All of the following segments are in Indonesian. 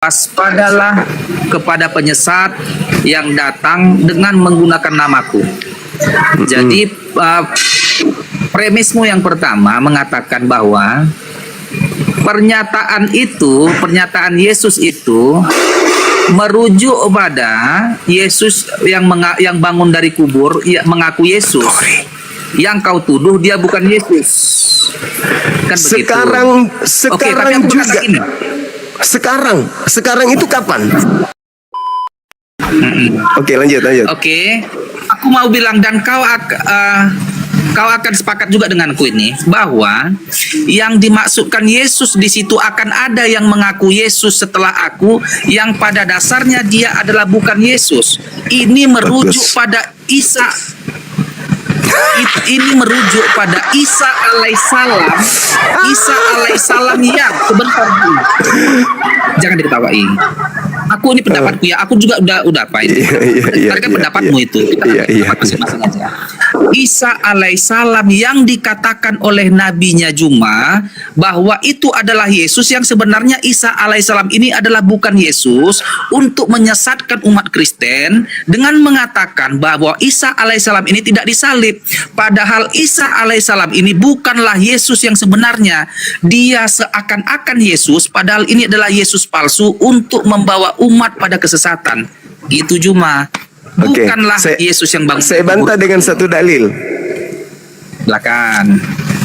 Waspadalah kepada penyesat yang datang dengan menggunakan namaku. Jadi premismu yang pertama mengatakan bahwa pernyataan Yesus itu merujuk pada Yesus yang bangun dari kubur, mengaku Yesus. Yang kau tuduh dia bukan Yesus. Kan begitu. Sekarang juga. Sekarang itu kapan? Oke, lanjut. Oke, aku mau bilang dan kau akan sepakat juga denganku ini bahwa yang dimaksudkan Yesus di situ akan ada yang mengaku Yesus setelah aku, yang pada dasarnya dia adalah bukan Yesus. Ini merujuk pada Isa. Ini merujuk pada Isa alaihissalam. Isa alaihissalam yang sebentar. Jangan diketawain. Aku ini pendapatku ya. Aku juga udah apa ini. Tadi kan pendapatmu itu. Kita masing-masing aja. Isa alaihissalam yang dikatakan oleh nabinya Juma bahwa itu adalah Yesus, yang sebenarnya Isa alaihissalam ini adalah bukan Yesus, untuk menyesatkan umat Kristen dengan mengatakan bahwa Isa alaihissalam ini tidak disalib. Padahal Isa alaihissalam ini bukanlah Yesus yang sebenarnya. Dia seakan-akan Yesus, padahal ini adalah Yesus palsu untuk membawa umat pada kesesatan. Gitu Juma. Bukanlah Yesus yang bangun. Saya bantah dengan satu dalil. Silakan.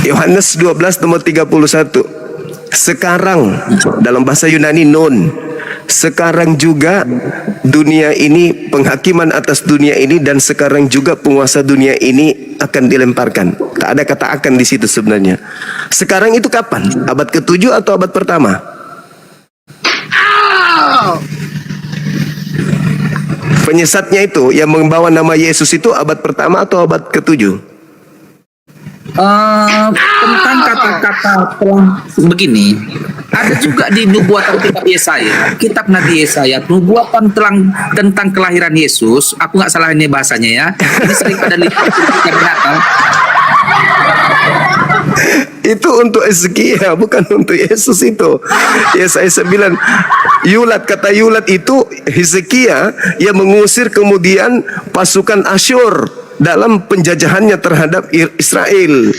Yohanes 12 nomor 31. Sekarang dalam bahasa Yunani non. Sekarang juga dunia ini, penghakiman atas dunia ini, dan sekarang juga penguasa dunia ini akan dilemparkan. Tak ada kata akan di situ sebenarnya. Sekarang itu kapan? Abad ke-7 atau abad pertama? Penyesatnya itu yang membawa nama Yesus itu abad pertama atau abad ke-7? Tentang kata-kata begini, ada juga di nubuatan kitab Nabi Yesaya, nubuatan tentang kelahiran Yesus. Aku nggak salah ini bahasanya ya. Ini sering ada di Natal. Itu untuk Hizkia, bukan untuk Yesus itu. Yesaya 9. Kata Yulat itu Hizkia yang mengusir kemudian pasukan Asyur dalam penjajahannya terhadap Israel.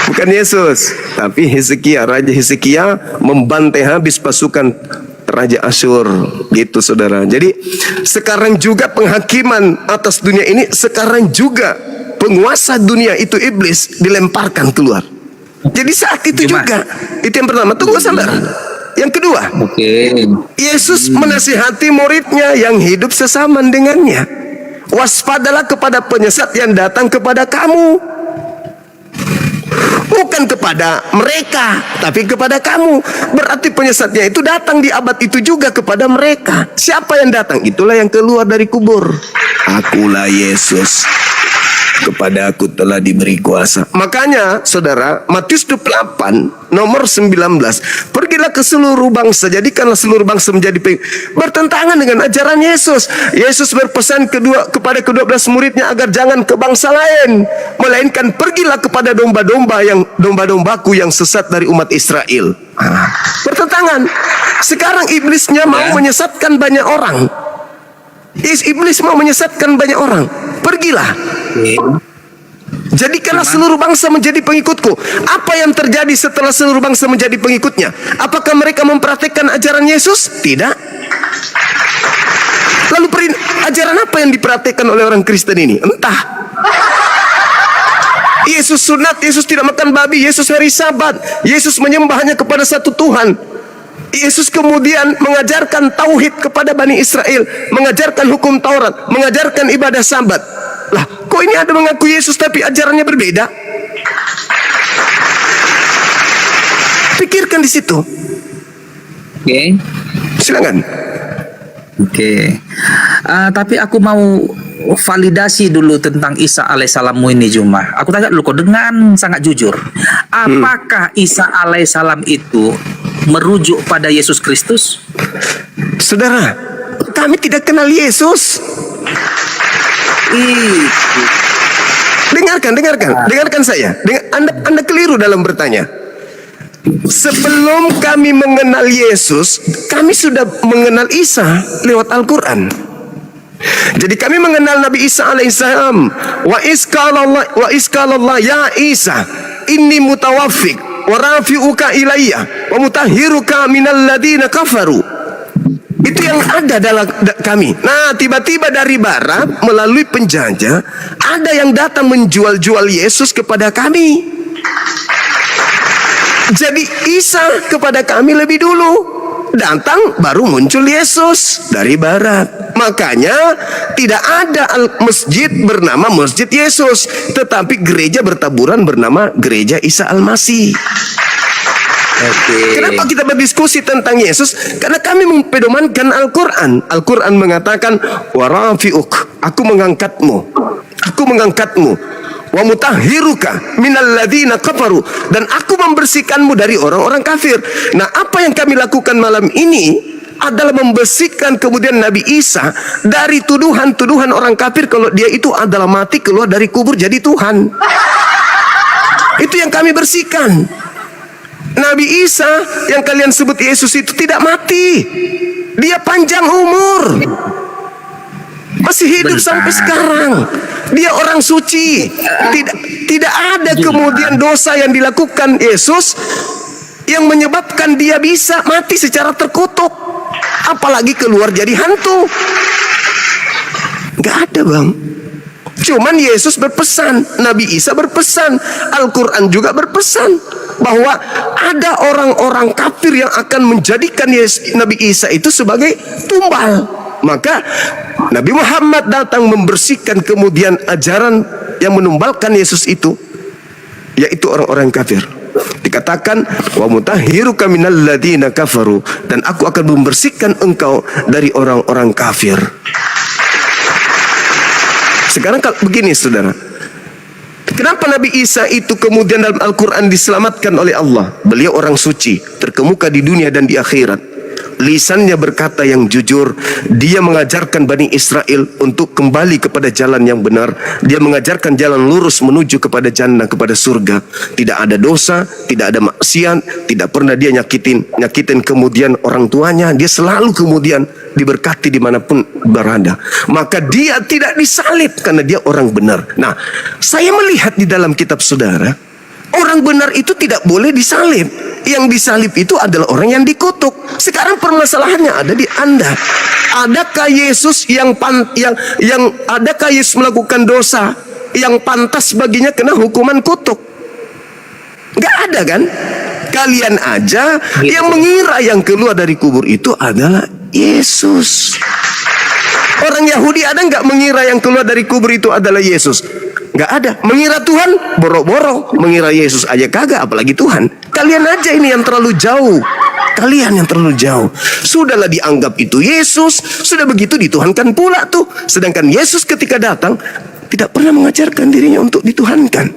Bukan Yesus, tapi Hizkia, Raja Hizkia membantai habis pasukan Raja Asyur. Gitu saudara. Jadi sekarang juga penghakiman atas dunia ini, sekarang juga penguasa dunia itu iblis dilemparkan keluar. Jadi saat itu juga. Itu yang pertama. Tunggu saudara. Yang kedua, Yesus menasihati muridnya yang hidup sesaman dengannya. Waspadalah kepada penyesat yang datang kepada kamu. Bukan kepada mereka, tapi kepada kamu. Berarti penyesatnya itu datang di abad itu juga kepada mereka. Siapa yang datang? Itulah yang keluar dari kubur. Akulah Yesus. Kepada aku telah diberi kuasa. Makanya saudara, Matius 28 nomor 19, pergilah ke seluruh bangsa, jadikanlah seluruh bangsa menjadi bertentangan dengan ajaran Yesus. Yesus berpesan kepada ke-12 muridnya agar jangan ke bangsa lain, melainkan pergilah kepada domba-dombaku yang sesat dari umat Israel. Bertentangan. Sekarang iblisnya mau menyesatkan banyak orang. Iblis mau menyesatkan banyak orang. Pergilah. Jadikanlah seluruh bangsa menjadi pengikutku. Apa yang terjadi setelah seluruh bangsa menjadi pengikutnya? Apakah mereka mempraktikkan ajaran Yesus? Tidak. Lalu ajaran apa yang dipraktikkan oleh orang Kristen ini? Entah. Yesus sunat, Yesus tidak makan babi, Yesus hari Sabat, Yesus menyembah hanya kepada satu Tuhan. Yesus kemudian mengajarkan tauhid kepada Bani Israel, mengajarkan hukum Taurat, mengajarkan ibadah Sabat. Lah, kok ini ada mengaku Yesus tapi ajarannya berbeda? Pikirkan di situ. Oke. Silakan. Oke. Tapi aku mau validasi dulu tentang Isa alaihissalammu ini Juma. Aku tanya dulu kok dengan sangat jujur. Apakah Isa alaihissalam itu merujuk pada Yesus Kristus? Saudara, kami tidak kenal Yesus. Dengarkan saya. Anda keliru dalam bertanya. Sebelum kami mengenal Yesus, kami sudah mengenal Isa lewat Al-Quran. Jadi kami mengenal Nabi Isa alaihissalam. Wa iskalallah ya Isa, inni mutawaffik wa rafi'uka ilayya wa mutahhiruka minal ladina kafaru. Itu yang ada dalam kami. Nah, tiba-tiba dari barat melalui penjajah ada yang datang menjual-jual Yesus kepada kami. Jadi Isa kepada kami lebih dulu datang, baru muncul Yesus dari barat. Makanya tidak ada masjid bernama Masjid Yesus, tetapi gereja bertaburan bernama Gereja Isa Al-Masih. Kenapa kita berdiskusi tentang Yesus? Karena kami mempedomankan Al-Quran. Al-Quran mengatakan, warafi'uk, aku mengangkatmu, wa mutahhiruka minal ladzina kafaru, dan aku membersihkanmu dari orang-orang kafir. Nah, apa yang kami lakukan malam ini adalah membersihkan kemudian Nabi Isa dari tuduhan-tuduhan orang kafir kalau dia itu adalah mati keluar dari kubur jadi Tuhan. Itu yang kami bersihkan. Nabi Isa yang kalian sebut Yesus itu tidak mati. Dia panjang umur, masih hidup sampai sekarang. Dia orang suci. Tidak ada kemudian dosa yang dilakukan Yesus yang menyebabkan dia bisa mati secara terkutuk, apalagi keluar jadi hantu. Gak ada, Bang. Cuman Yesus berpesan, Nabi Isa berpesan, Al-Quran juga berpesan bahwa ada orang-orang kafir yang akan menjadikan Nabi Isa itu sebagai tumbal. Maka Nabi Muhammad datang membersihkan kemudian ajaran yang menumbalkan Yesus itu, yaitu orang-orang kafir. Dikatakan, wa mutahhiruka minal ladzina kafaru, dan aku akan membersihkan engkau dari orang-orang kafir. Sekarang begini, saudara, kenapa Nabi Isa itu kemudian dalam Al-Quran diselamatkan oleh Allah? Beliau orang suci, terkemuka di dunia dan di akhirat. Lisannya berkata yang jujur. Dia mengajarkan Bani Israel untuk kembali kepada jalan yang benar. Dia mengajarkan jalan lurus menuju kepada jannah, kepada surga. Tidak ada dosa, tidak ada maksiat, tidak pernah dia nyakitin kemudian orang tuanya. Dia selalu kemudian diberkati dimanapun berada. Maka dia tidak disalib karena dia orang benar. Nah, saya melihat di dalam kitab saudara, orang benar itu tidak boleh disalib. Yang disalib itu adalah orang yang dikutuk. Sekarang permasalahannya ada di Anda. Adakah Yesus adakah Yesus melakukan dosa yang pantas baginya kena hukuman kutuk? Gak ada kan? Kalian aja yang mengira yang keluar dari kubur itu adalah Yesus. Orang Yahudi ada nggak mengira yang keluar dari kubur itu adalah Yesus? Nggak ada. Mengira Tuhan boro-boro, mengira Yesus aja kagak, apalagi Tuhan. Kalian aja ini yang terlalu jauh. Kalian yang terlalu jauh. Sudahlah dianggap itu Yesus, sudah begitu dituhankan pula tuh. Sedangkan Yesus ketika datang tidak pernah mengajarkan dirinya untuk dituhankan.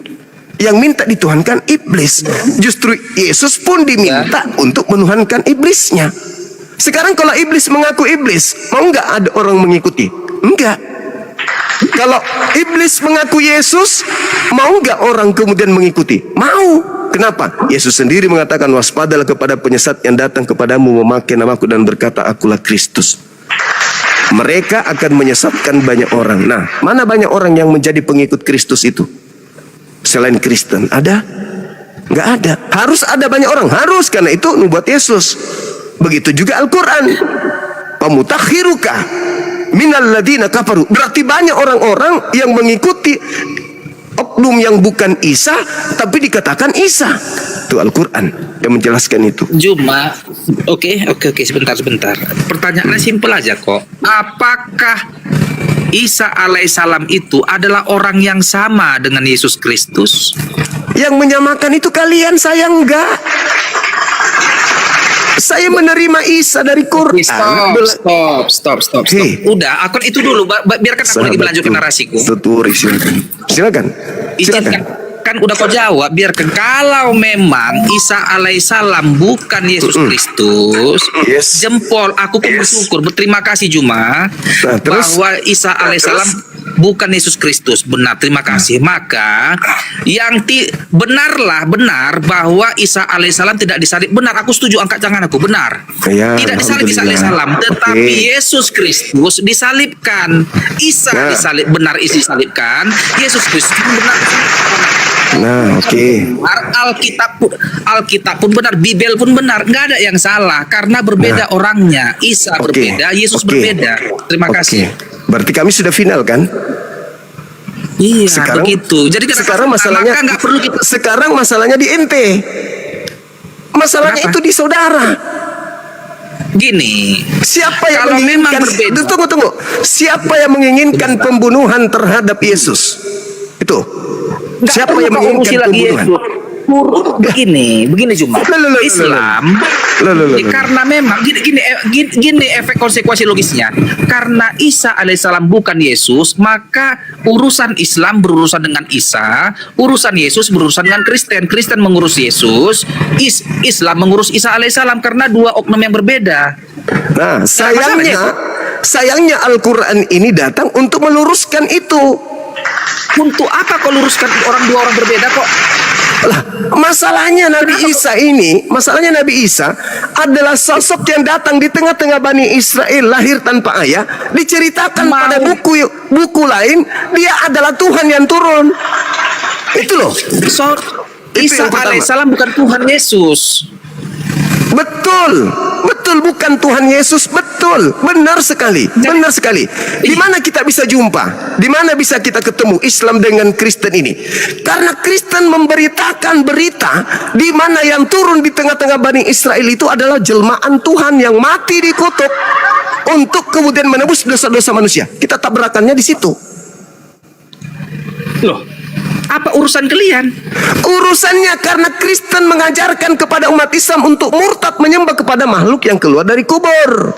Yang minta dituhankan iblis. Justru Yesus pun diminta untuk menuhankan iblisnya. Sekarang kalau iblis mengaku iblis, mau nggak ada orang mengikuti? Enggak. Kalau iblis mengaku Yesus, mau nggak orang kemudian mengikuti? Mau. Kenapa? Yesus sendiri mengatakan, waspadalah kepada penyesat yang datang kepadamu memakai namaku dan berkata, akulah Kristus. Mereka akan menyesatkan banyak orang. Nah, mana banyak orang yang menjadi pengikut Kristus itu? Selain Kristen, ada? Nggak ada. Harus ada banyak orang. Harus, karena itu nubuat Yesus. Begitu juga Al-Quran. Pamutakhiruka minal ladina kafaru. Berarti banyak orang-orang yang mengikuti oknum yang bukan Isa, tapi dikatakan Isa. Itu Al-Quran yang menjelaskan itu. Cuma, oke, sebentar. Pertanyaannya simpel aja kok. Apakah Isa alaihissalam itu adalah orang yang sama dengan Yesus Kristus? Yang menyamakan itu kalian, saya enggak. Saya menerima Isa dari Quran. Stop. Hey. Udah, aku itu dulu. Biarkan aku lagi melanjutkan narasiku. Silakan. Kan udah kau jawab. Biarkan. Kalau memang Isa alaihissalam bukan Yesus Kristus, jempol. Aku pun bersyukur, berterima kasih Juma bahwa Isa alaihissalam bukan Yesus Kristus. Benar, terima kasih. Maka yang benar bahwa Isa alaihissalam tidak disalib. Benar, aku setuju, angkat tangan aku. Benar. Ya, Tidak disalib Isa alaihissalam, tetapi Yesus Kristus disalibkan. Isa disalib, benar Isa disalibkan. Yesus Kristus benar disalibkan. Nah, Alkitab pun benar, Bibel pun benar, nggak ada yang salah karena berbeda orangnya. Isa berbeda, Yesus berbeda. Terima kasih. Berarti kami sudah final kan? Iya, sekarang, begitu. Jadi sekarang masalahnya nggak perlu kita. Sekarang masalahnya di ente. Masalahnya Kenapa? itu di saudara. Gini, Siapa yang kalau memang menginginkan? berbeda. Tunggu. Siapa yang menginginkan pembunuhan terhadap Yesus? Itu. Siapa yang menginginkan pembunuhan? Begini cuma Islam karena memang gini efek konsekuensi logisnya, karena Isa alaihissalam bukan Yesus, maka urusan Islam berurusan dengan Isa, urusan Yesus berurusan dengan Kristen mengurus Yesus, Islam mengurus Isa alaihissalam, karena dua oknum yang berbeda. Nah, sayangnya Al-Quran ini datang untuk meluruskan itu. Untuk apa kau luruskan dua orang berbeda kok? Lah, masalahnya Nabi Isa adalah sosok yang datang di tengah-tengah Bani Israel, lahir tanpa ayah, diceritakan pada buku lain dia adalah Tuhan yang turun. Itu loh. Isa alaihissalam bukan Tuhan Yesus. Betul, bukan Tuhan Yesus, betul, benar sekali. Di mana kita bisa jumpa? Di mana bisa kita ketemu Islam dengan Kristen ini? Karena Kristen memberitakan berita di mana yang turun di tengah-tengah Bani Israel itu adalah jelmaan Tuhan yang mati dikutuk untuk kemudian menebus dosa-dosa manusia. Kita tabrakannya di situ. Loh, apa urusan kalian? Urusannya karena Kristen mengajarkan kepada umat Islam untuk murtad menyembah kepada makhluk yang keluar dari kubur.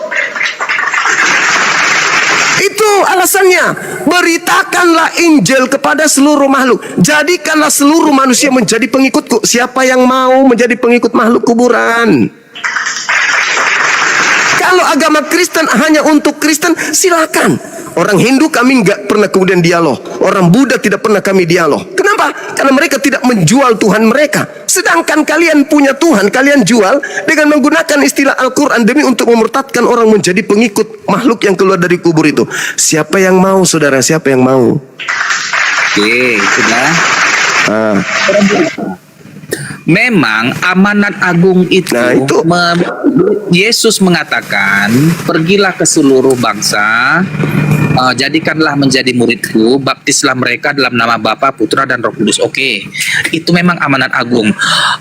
Itu alasannya. Beritakanlah Injil kepada seluruh makhluk. Jadikanlah seluruh manusia menjadi pengikutku. Siapa yang mau menjadi pengikut makhluk kuburan? Kalau agama Kristen hanya untuk Kristen, silakan. Orang Hindu kami nggak pernah kemudian dialog. Orang Buddha tidak pernah kami dialog. Kenapa? Karena mereka tidak menjual Tuhan mereka. Sedangkan kalian punya Tuhan, kalian jual dengan menggunakan istilah Al-Quran demi untuk memurtadkan orang menjadi pengikut makhluk yang keluar dari kubur itu. Siapa yang mau, saudara? Siapa yang mau? Oke, sudah. Memang amanat agung itu, Yesus mengatakan, pergilah ke seluruh bangsa, jadikanlah menjadi muridku, baptislah mereka dalam nama Bapa, Putra, dan Roh Kudus. Oke, itu memang amanat agung.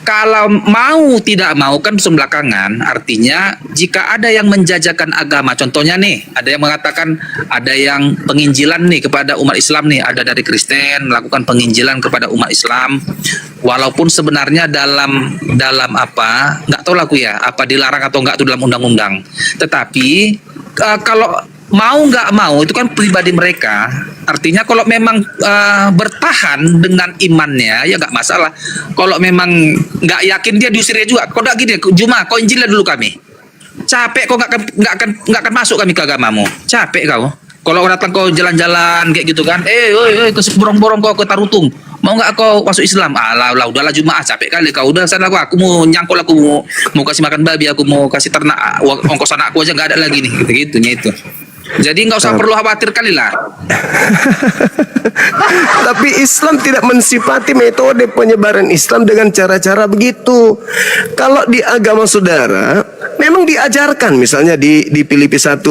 Kalau mau tidak mau kan belakangan. Artinya jika ada yang menjajakan agama, contohnya nih, ada yang mengatakan ada yang penginjilan nih kepada umat Islam nih, ada dari Kristen melakukan penginjilan kepada umat Islam, walaupun sebenarnya dalam apa, nggak tahu lah aku ya, apa dilarang atau nggak itu dalam undang-undang. Tetapi kalau mau nggak mau itu kan pribadi mereka. Artinya kalau memang bertahan dengan imannya ya nggak masalah. Kalau memang nggak yakin dia diusirnya juga. Kau nggak gini, Juma, kau injilnya dulu kami. Capek kau nggak akan masuk kami ke agamamu. Capek kau. Kalau datang kau jalan-jalan kayak gitu kan, ke borong-borong kau ke Tarutung, mau nggak kau masuk Islam? Alah, udahlah Jumaah, capek kali kau. Udah sana aku mau nyangkul, aku mau kasih makan babi, aku mau kasih ternak, ongkos anakku aja nggak ada lagi nih, gitu-gitunya itu. Jadi nggak usah perlu khawatir kali lah. Tapi Islam tidak mensifati metode penyebaran Islam dengan cara-cara begitu. Kalau di agama saudara memang diajarkan, misalnya di Filipi 1:18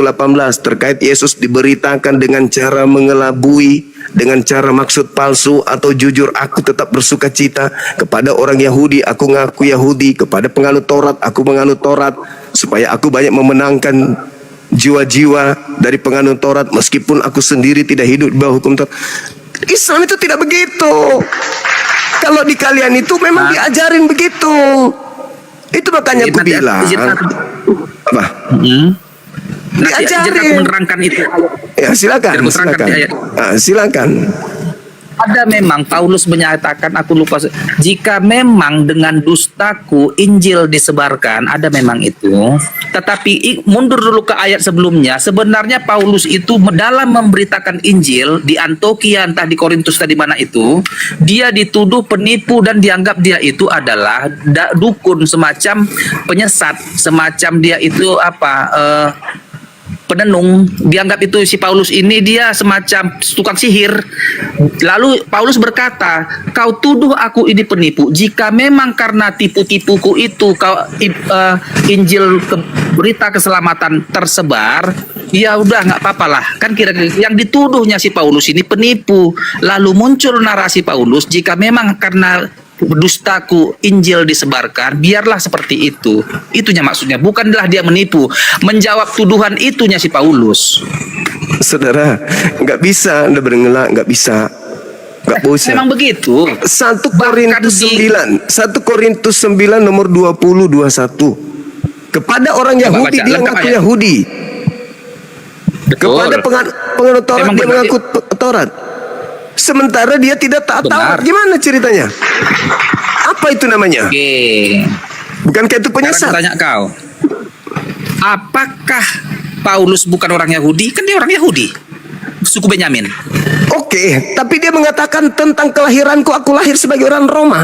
terkait Yesus diberitakan dengan cara mengelabui, dengan cara maksud palsu atau jujur. Aku tetap bersuka cita. Kepada orang Yahudi aku ngaku Yahudi, kepada penganut Taurat aku menganut Taurat, supaya aku banyak memenangkan jiwa-jiwa dari penganut Taurat meskipun aku sendiri tidak hidup di bawah hukum Taurat. Islam itu tidak begitu. Kalau di kalian itu memang diajarin begitu. Itu makanya aku bilang apa? Diajarin. Aku menerangkan itu. Ya silakan. Silakan. Ada memang Paulus menyatakan, aku lupa, jika memang dengan dustaku Injil disebarkan, ada memang itu. Tetapi mundur dulu ke ayat sebelumnya, sebenarnya Paulus itu dalam memberitakan Injil di Antioquia, entah di Korintus tadi mana itu, dia dituduh penipu dan dianggap dia itu adalah dukun, semacam penyesat, semacam dia itu penenung. Dianggap itu si Paulus ini dia semacam tukang sihir. Lalu Paulus berkata, kau tuduh aku ini penipu. Jika memang karena tipu-tipuku itu Injil berita keselamatan tersebar, ya udah nggak apa-apa lah. Kan kira-kira yang dituduhnya si Paulus ini penipu. Lalu muncul narasi Paulus, jika memang karena dustaku Injil disebarkan, biarlah seperti itu. Itunya maksudnya, bukanlah dia menipu. Menjawab tuduhan itunya si Paulus. Saudara, nggak bisa Anda berengelak, nggak bisa. Nggak bisa. Memang begitu. 1 Korintus 9, 1 Korintus 9 nomor 20-21. Kepada orang Yahudi dia mengaku Yahudi. Betul. Kepada penganut Taurat Memang dia benar. mengaku Taurat. Sementara dia tidak taat Taurat. Benar. Gimana ceritanya? Apa itu namanya? Oke. Bukankah itu Sekarang penyesat? aku tanya kau, apakah Paulus bukan orang Yahudi? Kan dia orang Yahudi, suku Benyamin. Oke, tapi dia mengatakan tentang kelahiranku, aku lahir sebagai orang Roma.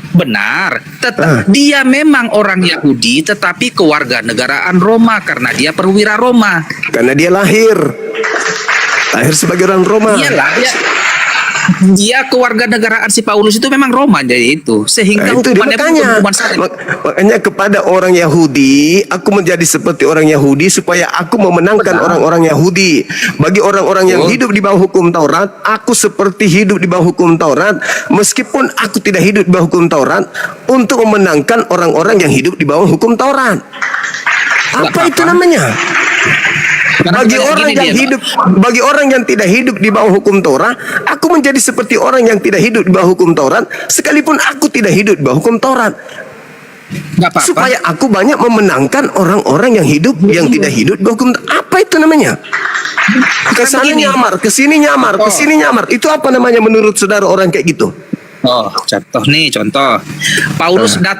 Benar, dia memang orang Yahudi, tetapi kewarganegaraan Roma karena dia perwira Roma. Karena dia lahir sebagai orang Roma. Iyalah, dia kewarganegaraan si Paulus itu memang Roma, jadi itu sehingga Nah, itu dia, hukumannya pun makanya, hukuman salib. makanya kepada orang Yahudi, aku menjadi seperti orang Yahudi supaya aku memenangkan Benar. orang-orang Yahudi. Bagi orang-orang yang hidup di bawah hukum Taurat, aku seperti hidup di bawah hukum Taurat, meskipun aku tidak hidup di bawah hukum Taurat, untuk memenangkan orang-orang yang hidup di bawah hukum Taurat. Apa itu namanya? Karena Bagi sebenarnya orang gini yang dia, hidup, bagi orang yang tidak hidup di bawah hukum Taurat, aku menjadi seperti orang yang tidak hidup di bawah hukum Taurat, sekalipun aku tidak hidup di bawah hukum Taurat, nggak apa-apa. supaya aku banyak memenangkan orang-orang yang hidup yang tidak hidup di bawah hukum Taurat. Apa itu namanya? Kesana begini. nyamar, kesini nyamar, kesini nyamar. Itu apa namanya menurut saudara orang kayak gitu? Oh, contoh.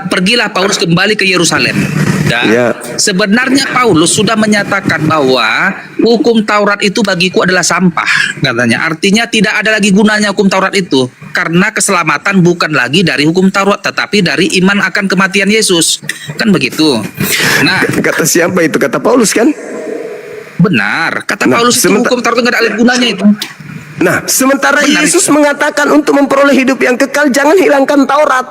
Pergilah Paulus kembali ke Yerusalem. Dan Ya. sebenarnya Paulus sudah menyatakan bahwa hukum Taurat itu bagiku adalah sampah, katanya. Artinya tidak ada lagi gunanya hukum Taurat itu, karena keselamatan bukan lagi dari hukum Taurat, tetapi dari iman akan kematian Yesus. Kan begitu. Nah, Kata siapa itu? Kata Paulus kan? benar. Kata Nah, Paulus itu hukum Taurat nggak ada lagi gunanya itu. Nah, sementara Benar Yesus itu. mengatakan untuk memperoleh hidup yang kekal, jangan hilangkan Taurat.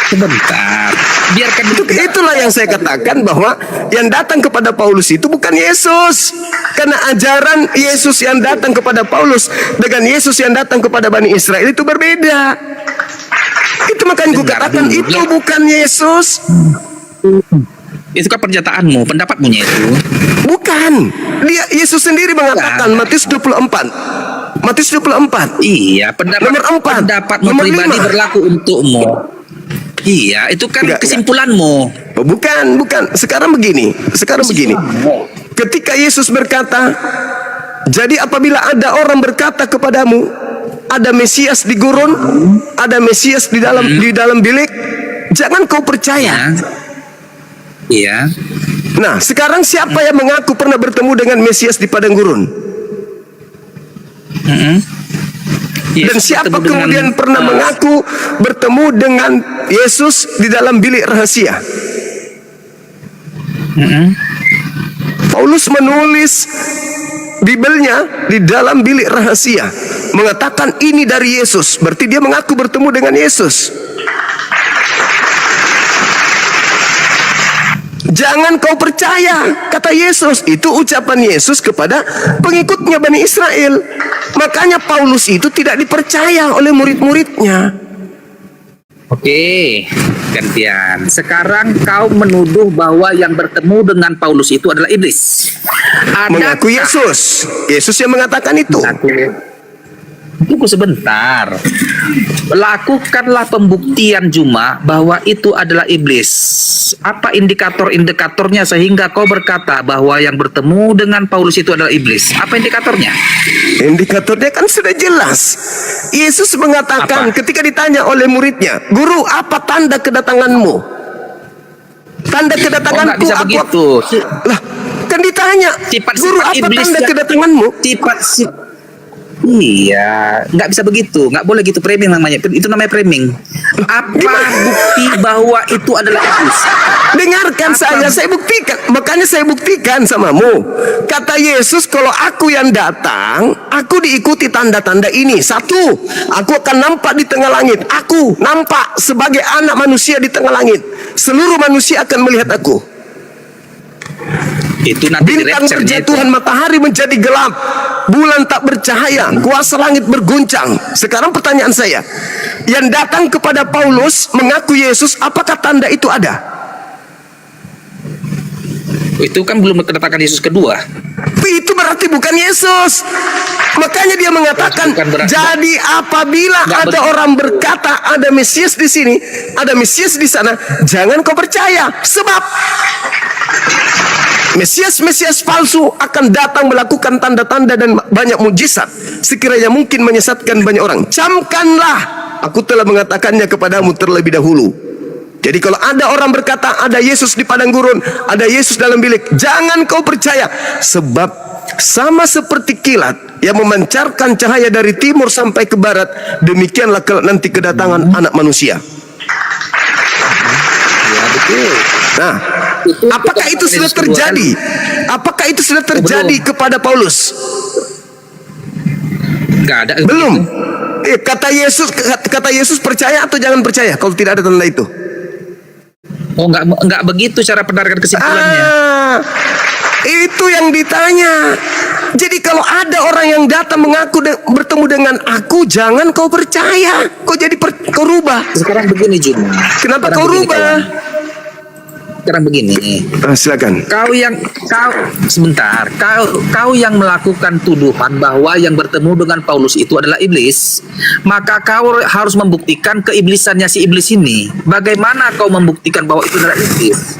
Sebentar. Biarkan Itulah yang saya katakan bahwa yang datang kepada Paulus itu bukan Yesus. Karena ajaran Yesus yang datang kepada Paulus dengan Yesus yang datang kepada Bani Israel itu berbeda. Itu makanya gue Dengar katakan dulu, itu ya. bukan Yesus. Itu kan pernyataanmu, pendapatmunya itu. Bukan. Yesus sendiri mengatakan Matius 24. Matius 24. Iya, pendapatmu Nomor pribadi 5. berlaku untukmu. Iya, itu kan Enggak. kesimpulanmu. Oh, bukan. Sekarang begini. Ketika Yesus berkata, jadi apabila ada orang berkata kepadamu, ada Mesias di gurun, ada Mesias di dalam bilik, jangan kau percaya. Iya. Nah, sekarang siapa yang mengaku pernah bertemu dengan Mesias di padang gurun? Dan Yesus siapa bertemu kemudian dengan- pernah mengaku bertemu dengan Yesus di dalam bilik rahasia? Paulus menulis Bibelnya di dalam bilik rahasia, mengatakan ini dari Yesus, berarti dia mengaku bertemu dengan Yesus. Jangan kau percaya, kata Yesus. Itu ucapan Yesus kepada pengikutnya Bani Israel. Makanya Paulus itu tidak dipercaya oleh murid-muridnya. Oke, gantian. Sekarang kau menuduh bahwa yang bertemu dengan Paulus itu adalah iblis. Mengaku Yesus. Yesus yang mengatakan itu. Tunggu sebentar. Lakukanlah pembuktian Juma bahwa itu adalah iblis. Apa indikator-indikatornya sehingga kau berkata bahwa yang bertemu dengan Paulus itu adalah iblis? Apa indikatornya? Indikatornya kan sudah jelas. Yesus mengatakan ketika ditanya oleh muridnya, "Guru, apa tanda kedatanganmu?" Tanda kedatanganku nggak bisa aku. begitu. Lah, kan ditanya, "Guru, apa iblis tanda yang- kedatanganmu?" Iya, nggak bisa begitu, nggak boleh gitu, framing namanya. Itu namanya framing. Apa bukti bahwa itu adalah iblis? Dengarkan saya buktikan. Makanya saya buktikan samamu. Kata Yesus, kalau aku yang datang, aku diikuti tanda-tanda ini. Satu, aku akan nampak di tengah langit. Aku nampak sebagai anak manusia di tengah langit. Seluruh manusia akan melihat aku. Itu nanti di Bintang rapture-nya itu. berjatuhan, matahari menjadi gelap, bulan tak bercahaya, kuasa langit berguncang. Sekarang pertanyaan saya, yang datang kepada Paulus mengaku Yesus, apakah tanda itu ada? Itu kan belum kedatangan Yesus kedua. Itu berarti bukan Yesus. Makanya dia mengatakan, Bukan berarti. jadi apabila Nggak ada betul. orang berkata ada Mesias di sini, ada Mesias di sana, jangan kau percaya. Sebab Mesias palsu akan datang melakukan tanda-tanda dan banyak mujizat, sekiranya mungkin menyesatkan banyak orang. Camkanlah, aku telah mengatakannya kepadamu terlebih dahulu. Jadi kalau ada orang berkata ada Yesus di padang gurun, ada Yesus dalam bilik, jangan kau percaya. Sebab sama seperti kilat yang memancarkan cahaya dari timur sampai ke barat, demikianlah nanti kedatangan anak manusia. Ya betul. Nah, apakah itu sudah terjadi? Apakah itu sudah terjadi kepada Paulus? Nggak ada. Belum. Kata Yesus percaya atau jangan percaya kalau tidak ada tanda itu? Oh, nggak begitu cara penarikan kesimpulannya. Itu yang ditanya. Jadi kalau ada orang yang datang mengaku bertemu dengan aku, jangan kau percaya. Kau jadi kau rubah. Sekarang begini Jun. Kenapa Sekarang kau begini, rubah? kawan. Sekarang begini. Silakan. Kau sebentar. Kau yang melakukan tuduhan bahwa yang bertemu dengan Paulus itu adalah iblis, maka kau harus membuktikan keiblisannya si iblis ini. Bagaimana kau membuktikan bahwa itu adalah iblis?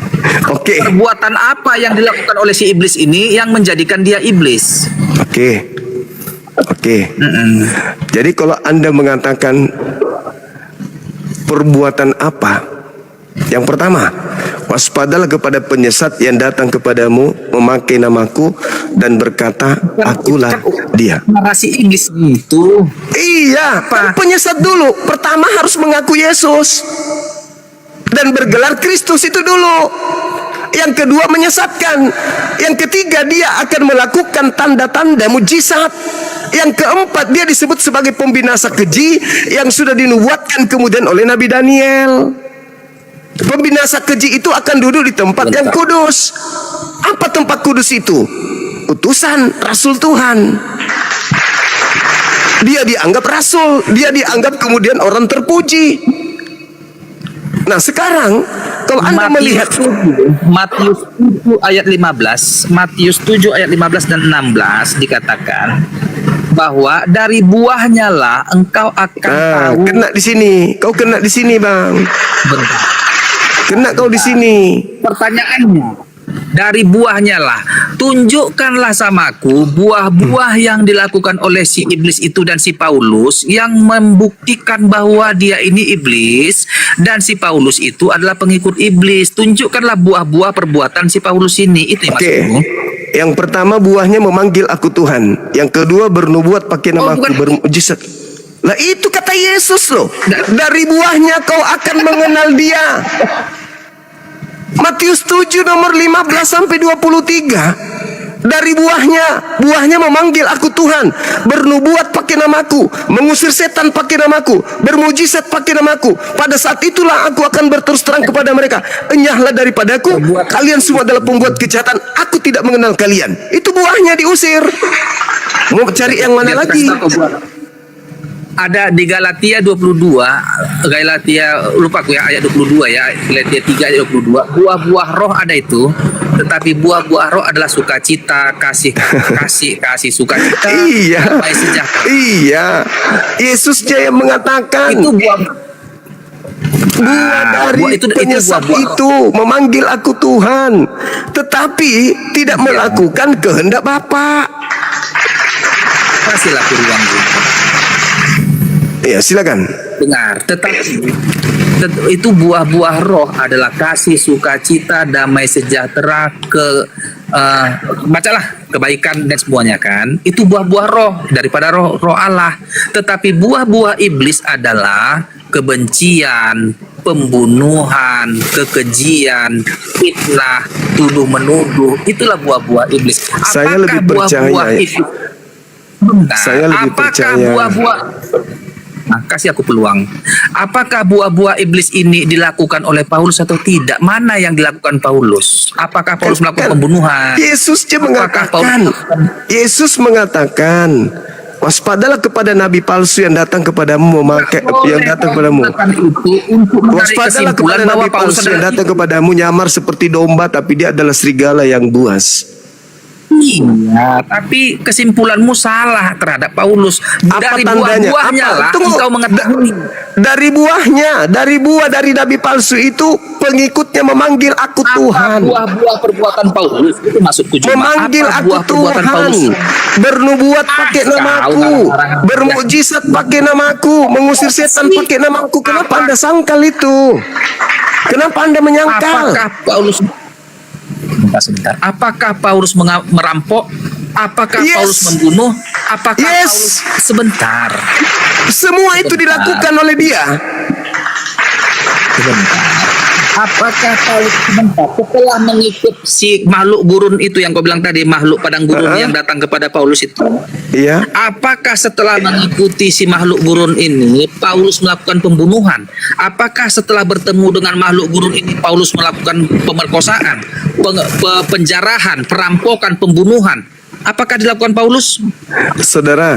Oke. Perbuatan apa yang dilakukan oleh si iblis ini yang menjadikan dia iblis? Oke. Jadi kalau Anda mengatakan perbuatan apa? Yang pertama, waspadalah kepada penyesat yang datang kepadamu memakai namaku dan berkata, akulah dia. Narasi iblis itu. Iya, kan penyesat dulu. Pertama harus mengaku Yesus dan bergelar Kristus itu dulu. Yang kedua menyesatkan. Yang ketiga dia akan melakukan tanda-tanda mujizat. Yang keempat dia disebut sebagai pembinasa keji yang sudah dinubuatkan kemudian oleh Nabi Daniel. Pembinasa keji itu akan duduk di tempat yang kudus. Apa tempat kudus itu? Utusan Rasul Tuhan. Dia dianggap rasul, dia dianggap kemudian orang terpuji. Nah sekarang kalau Anda melihat Matius 7 ayat 15, Matius 7 ayat 15 dan 16 dikatakan bahwa dari buahnya lah engkau akan tahu. kena di sini. Kau kena di sini, Bang. Bentar. Kena kau di sini. Pertanyaannya, dari buahnya lah tunjukkanlah samaku buah-buah yang dilakukan oleh si iblis itu dan si Paulus yang membuktikan bahwa dia ini iblis dan si Paulus itu adalah pengikut iblis. Tunjukkanlah buah-buah perbuatan si Paulus ini. Itu yang maksudmu. Yang pertama buahnya memanggil aku Tuhan. Yang kedua bernubuat pakai namaku, bermujizat. Lah itu kata Yesus loh. Dari buahnya kau akan mengenal dia. Matius 7 nomor 15 sampai 23. Dari buahnya memanggil aku Tuhan, bernubuat pakai namaku, mengusir setan pakai namaku, bermujizat pakai namaku. Pada saat itulah aku akan berterus terang kepada mereka, enyahlah daripadaku, kalian semua adalah pembuat kejahatan, aku tidak mengenal kalian. Itu buahnya diusir. Mau cari yang mana lagi? ada di Galatia 22, Galatia lupa aku ya ayat 22 ya, Galatia 3 ayat 22. Buah-buah roh ada itu, tetapi buah-buah roh adalah sukacita, kasih, sukacita, Iya. damai sejahtera. Iya. Yesus yang mengatakan Itu buah dari buah itu penyesat buah-buah itu memanggil aku Tuhan, tetapi tidak melakukan kehendak Bapa. kasihlah aku ruang dulu. Ya, silakan. Dengar, tetapi itu buah-buah roh adalah kasih, sukacita, damai sejahtera, bacalah kebaikan dan semuanya kan. Itu buah-buah roh daripada roh Allah. Tetapi buah-buah iblis adalah kebencian, pembunuhan, kekejian, fitnah, tuduh menuduh. Itulah buah-buah iblis. Saya lebih percaya. Saya lebih percaya. Buah-buah Nah, kasih aku peluang. Apakah buah-buah iblis ini dilakukan oleh Paulus atau tidak? Mana yang dilakukan Paulus? Apakah Paulus melakukan pembunuhan? Yesus mengatakan, waspadalah kepada nabi palsu yang datang kepadamu yang datang kepadamu. Waspadalah kepada nabi palsu yang datang kepadamu nyamar seperti domba tapi dia adalah serigala yang buas. Iya, tapi kesimpulanmu salah terhadap Paulus. Apa Dari tandanya? buah-buahnya lah engkau mengetahui. Dari buah dari nabi palsu itu pengikutnya memanggil aku Tuhan. Buah-buah perbuatan Paulus itu maksudku juga. Memanggil aku Tuhan, bernubuat pakai namaku, bermukjizat pakai namaku, mengusir setan pakai namaku. Kenapa Anda sangkal itu? Kenapa Anda menyangkal? Apakah Paulus Apakah Paulus merampok? Apakah Paulus membunuh? Apakah Paulus sebentar? Semua itu dilakukan oleh dia. Apakah Paulus setelah mengikut si makhluk gurun itu yang kau bilang tadi, makhluk padang gurun yang datang kepada Paulus itu? Iya. Apakah setelah mengikuti si makhluk gurun ini Paulus melakukan pembunuhan? Apakah setelah bertemu dengan makhluk gurun ini Paulus melakukan pemerkosaan, penjarahan, perampokan, pembunuhan? Apakah dilakukan Paulus? Saudara,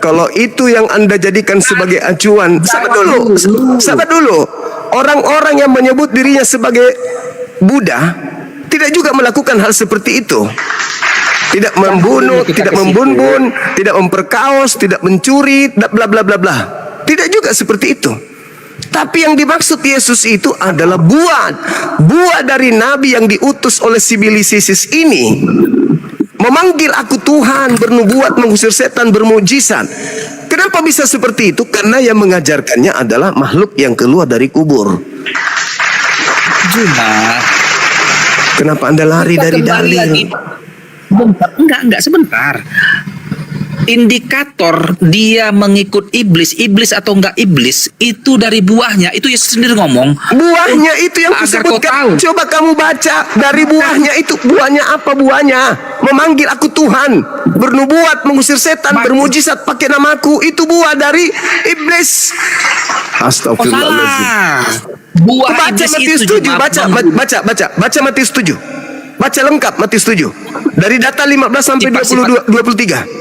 kalau itu yang Anda jadikan sebagai acuan, sabar dulu. Orang-orang yang menyebut dirinya sebagai Buddha tidak juga melakukan hal seperti itu. Tidak membunuh, tidak membunuh, tidak memperkaos, tidak mencuri, bla bla bla bla. Tidak juga seperti itu. Tapi yang dimaksud Yesus itu adalah buah dari nabi yang diutus oleh sibilisisis ini. Memanggil aku Tuhan, bernubuat, mengusir setan, bermujizat. Kenapa bisa seperti itu? Karena yang mengajarkannya adalah makhluk yang keluar dari kubur. Kenapa Anda lari dari dalil? Enggak, sebentar. Indikator dia mengikut iblis atau enggak iblis itu dari buahnya. Itu Yesus sendiri ngomong. Buahnya itu yang kusebutkan. Coba kamu baca dari buahnya itu. Buahnya apa buahnya? Memanggil aku Tuhan, bernubuat, mengusir setan, bermujizat pakai namaku. Itu buah dari iblis. Astagfirullahaladzim. Buah baca iblis Matius itu 7, baca Matius 7. Baca lengkap Matius 7. Dari data 15 sampai 23.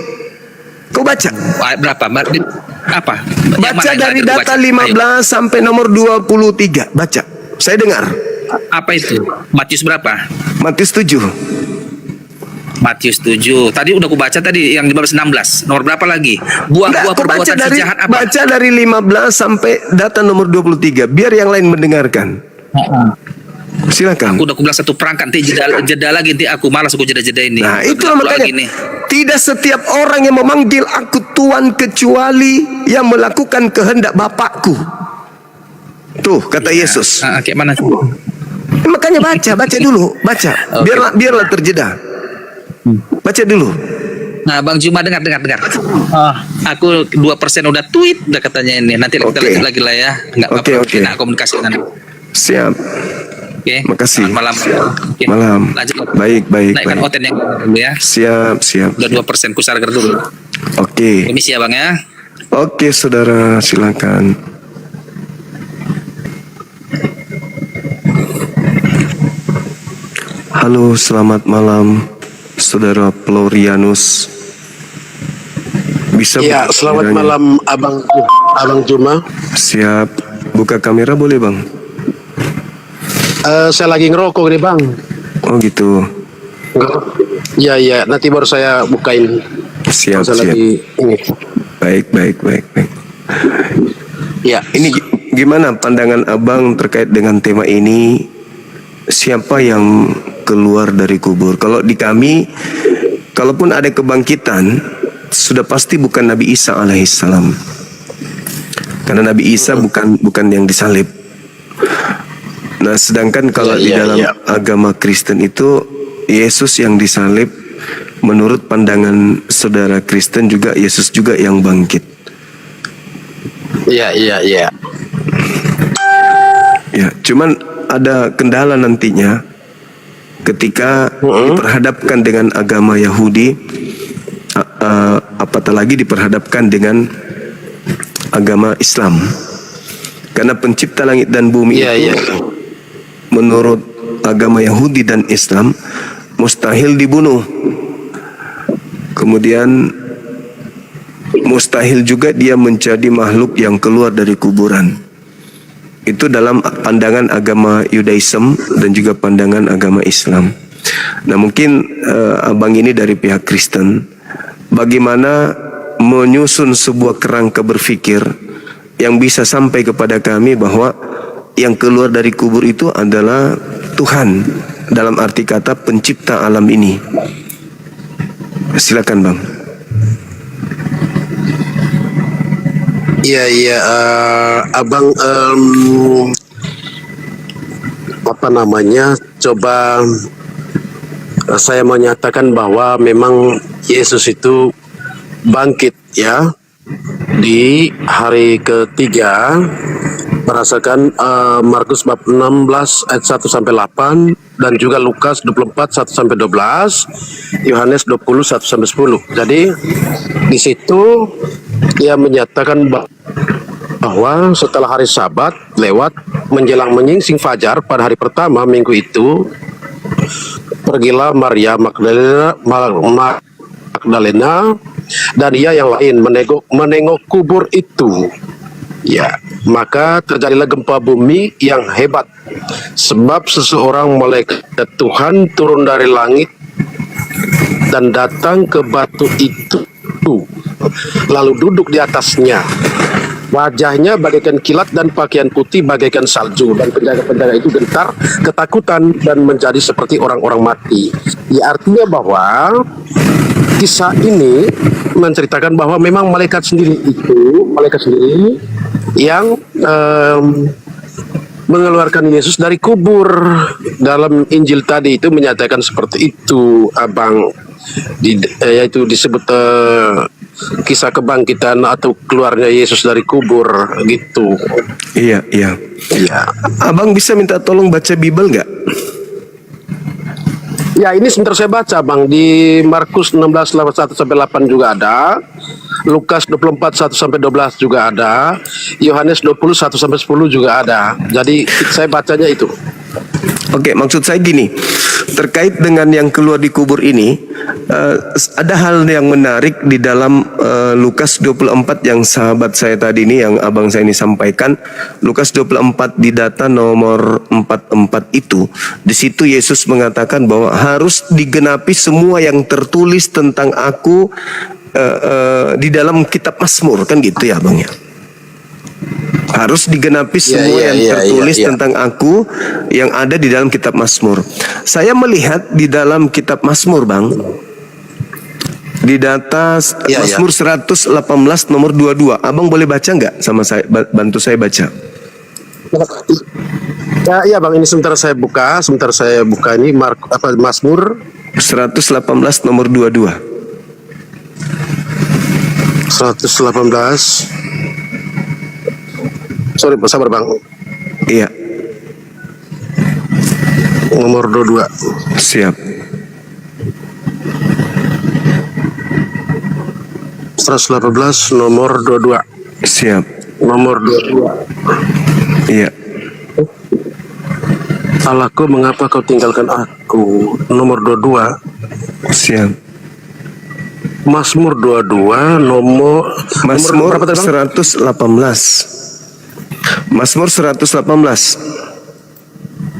Kau baca. Berapa? Apa? Baca dari data 15 sampai nomor 23. Baca. Saya dengar. Apa itu? Matius berapa? Matius 7. Matius 7. Tadi udah aku baca tadi yang 15-16. Nomor berapa lagi? Buah-buah perbuatan sejahat apa? Baca dari 15 sampai data nomor 23. Biar yang lain mendengarkan. Silakan. Aku udah bilang satu perangkat, nanti jeda lagi, nanti aku malas aku jeda ini. Nah, itulah makanya tidak setiap orang yang memanggil aku Tuhan kecuali yang melakukan kehendak Bapakku. Tuh kata Yesus. Kayak mana? Makanya baca dulu, baca. Biarlah terjeda. Baca dulu. Nah, Bang Juma dengar. Aku 2% udah tweet udah katanya ini. Nanti kita lanjut lagi lah ya. Enggak apa-apa. Nah, komunikasi nanti. Siap. Oke. Makasih. Malam. Okay. Malam. Lanjut. Baik. Naikkan oten yang dulu ya. Siap. Udah 2% ku sarger dulu. Oke. Permisi ya, Bang ya. Oke, saudara, silakan. Halo, selamat malam, saudara Florianus. Bisa Ya, buka selamat kameranya? malam Abang Juma. Siap. Buka kamera boleh bang? Saya lagi ngerokok nih Bang. Oh gitu. Iya iya, nanti baru saya bukain. Siap Saya siap. lagi ini. Baik baik baik baik. Ya. Ini gimana pandangan abang terkait dengan tema ini? Siapa yang keluar dari kubur? Kalau di kami, kalaupun ada kebangkitan, sudah pasti bukan Nabi Isa alaihissalam. Karena Nabi Isa bukan yang disalib. Nah, sedangkan kalau di dalam agama Kristen itu Yesus yang disalib. Menurut pandangan saudara Kristen juga Yesus juga yang bangkit. Iya iya iya. Ya, cuman ada kendala nantinya ketika diperhadapkan dengan agama Yahudi, apatah lagi diperhadapkan dengan agama Islam. Karena pencipta langit dan bumi itu menurut agama Yahudi dan Islam mustahil dibunuh. Kemudian mustahil juga dia menjadi makhluk yang keluar dari kuburan. Itu dalam pandangan agama Yudaism dan juga pandangan agama Islam. Nah mungkin abang ini dari pihak Kristen, bagaimana menyusun sebuah kerangka berpikir yang bisa sampai kepada kami bahwa yang keluar dari kubur itu adalah Tuhan, dalam arti kata pencipta alam ini. Silakan bang. Iya iya, Abang apa namanya? Coba saya menyatakan bahwa memang Yesus itu bangkit ya di hari ketiga berdasarkan Markus bab 16 ayat 1 sampai 8 dan juga Lukas 24 1 sampai 12, Yohanes 20 1 sampai 10. Jadi di situ dia menyatakan bahwa setelah hari Sabat lewat menjelang menyingsing fajar pada hari pertama minggu itu, pergilah Maria Magdalena dan ia yang lain menengok kubur itu. Ya, maka terjadilah gempa bumi yang hebat sebab seseorang malaikat Tuhan turun dari langit dan datang ke batu itu lalu duduk di atasnya. Wajahnya bagaikan kilat dan pakaian putih bagaikan salju, dan penjaga-penjaga itu gentar ketakutan dan menjadi seperti orang-orang mati. Ya, artinya bahwa kisah ini menceritakan bahwa memang malaikat sendiri yang mengeluarkan Yesus dari kubur. Dalam Injil tadi itu menyatakan seperti itu, Abang. Yaitu disebut kisah kebangkitan atau keluarnya Yesus dari kubur gitu. Iya. Abang bisa minta tolong baca Bible nggak? Ya, ini sebentar saya baca, Bang. Di Markus 16 1 sampai 8 juga ada. Lukas 24 1 sampai 12 juga ada. Yohanes 20 1 sampai 10 juga ada. Jadi saya bacanya itu. Oke, maksud saya gini, terkait dengan yang keluar di kubur ini, ada hal yang menarik di dalam Lukas 24 yang sahabat saya tadi ini, yang abang saya ini sampaikan. Lukas 24 di data nomor 44 itu, di situ Yesus mengatakan bahwa harus digenapi semua yang tertulis tentang aku di dalam kitab Mazmur, kan gitu ya abang ya. Harus digenapi semua yang tertulis tentang aku yang ada di dalam kitab Mazmur. Saya melihat di dalam kitab Mazmur, Bang, di data Mazmur 118 nomor 22. Abang boleh baca nggak sama saya, bantu saya baca? Ya, Bang, ini sebentar saya buka ini Mazmur 118 nomor 22. 118. Sorry, sabar Bang. Iya. Nomor 22. Siap. 118 nomor 22. Siap. Nomor 22. Iya. Allahku, mengapa kau tinggalkan aku? Nomor 22. Siap. Mazmur 22 nomor Mazmur berapa tadi, Bang? 118. Mazmur 118.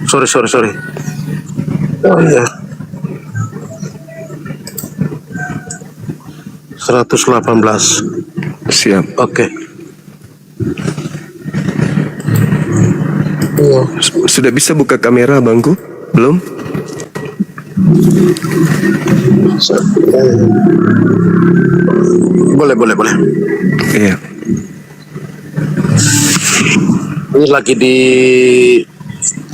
Sorry. Oh iya. 118. Siap. Oke. Sudah bisa buka kamera Bangku? Belum? Boleh. Iya. Ini lagi di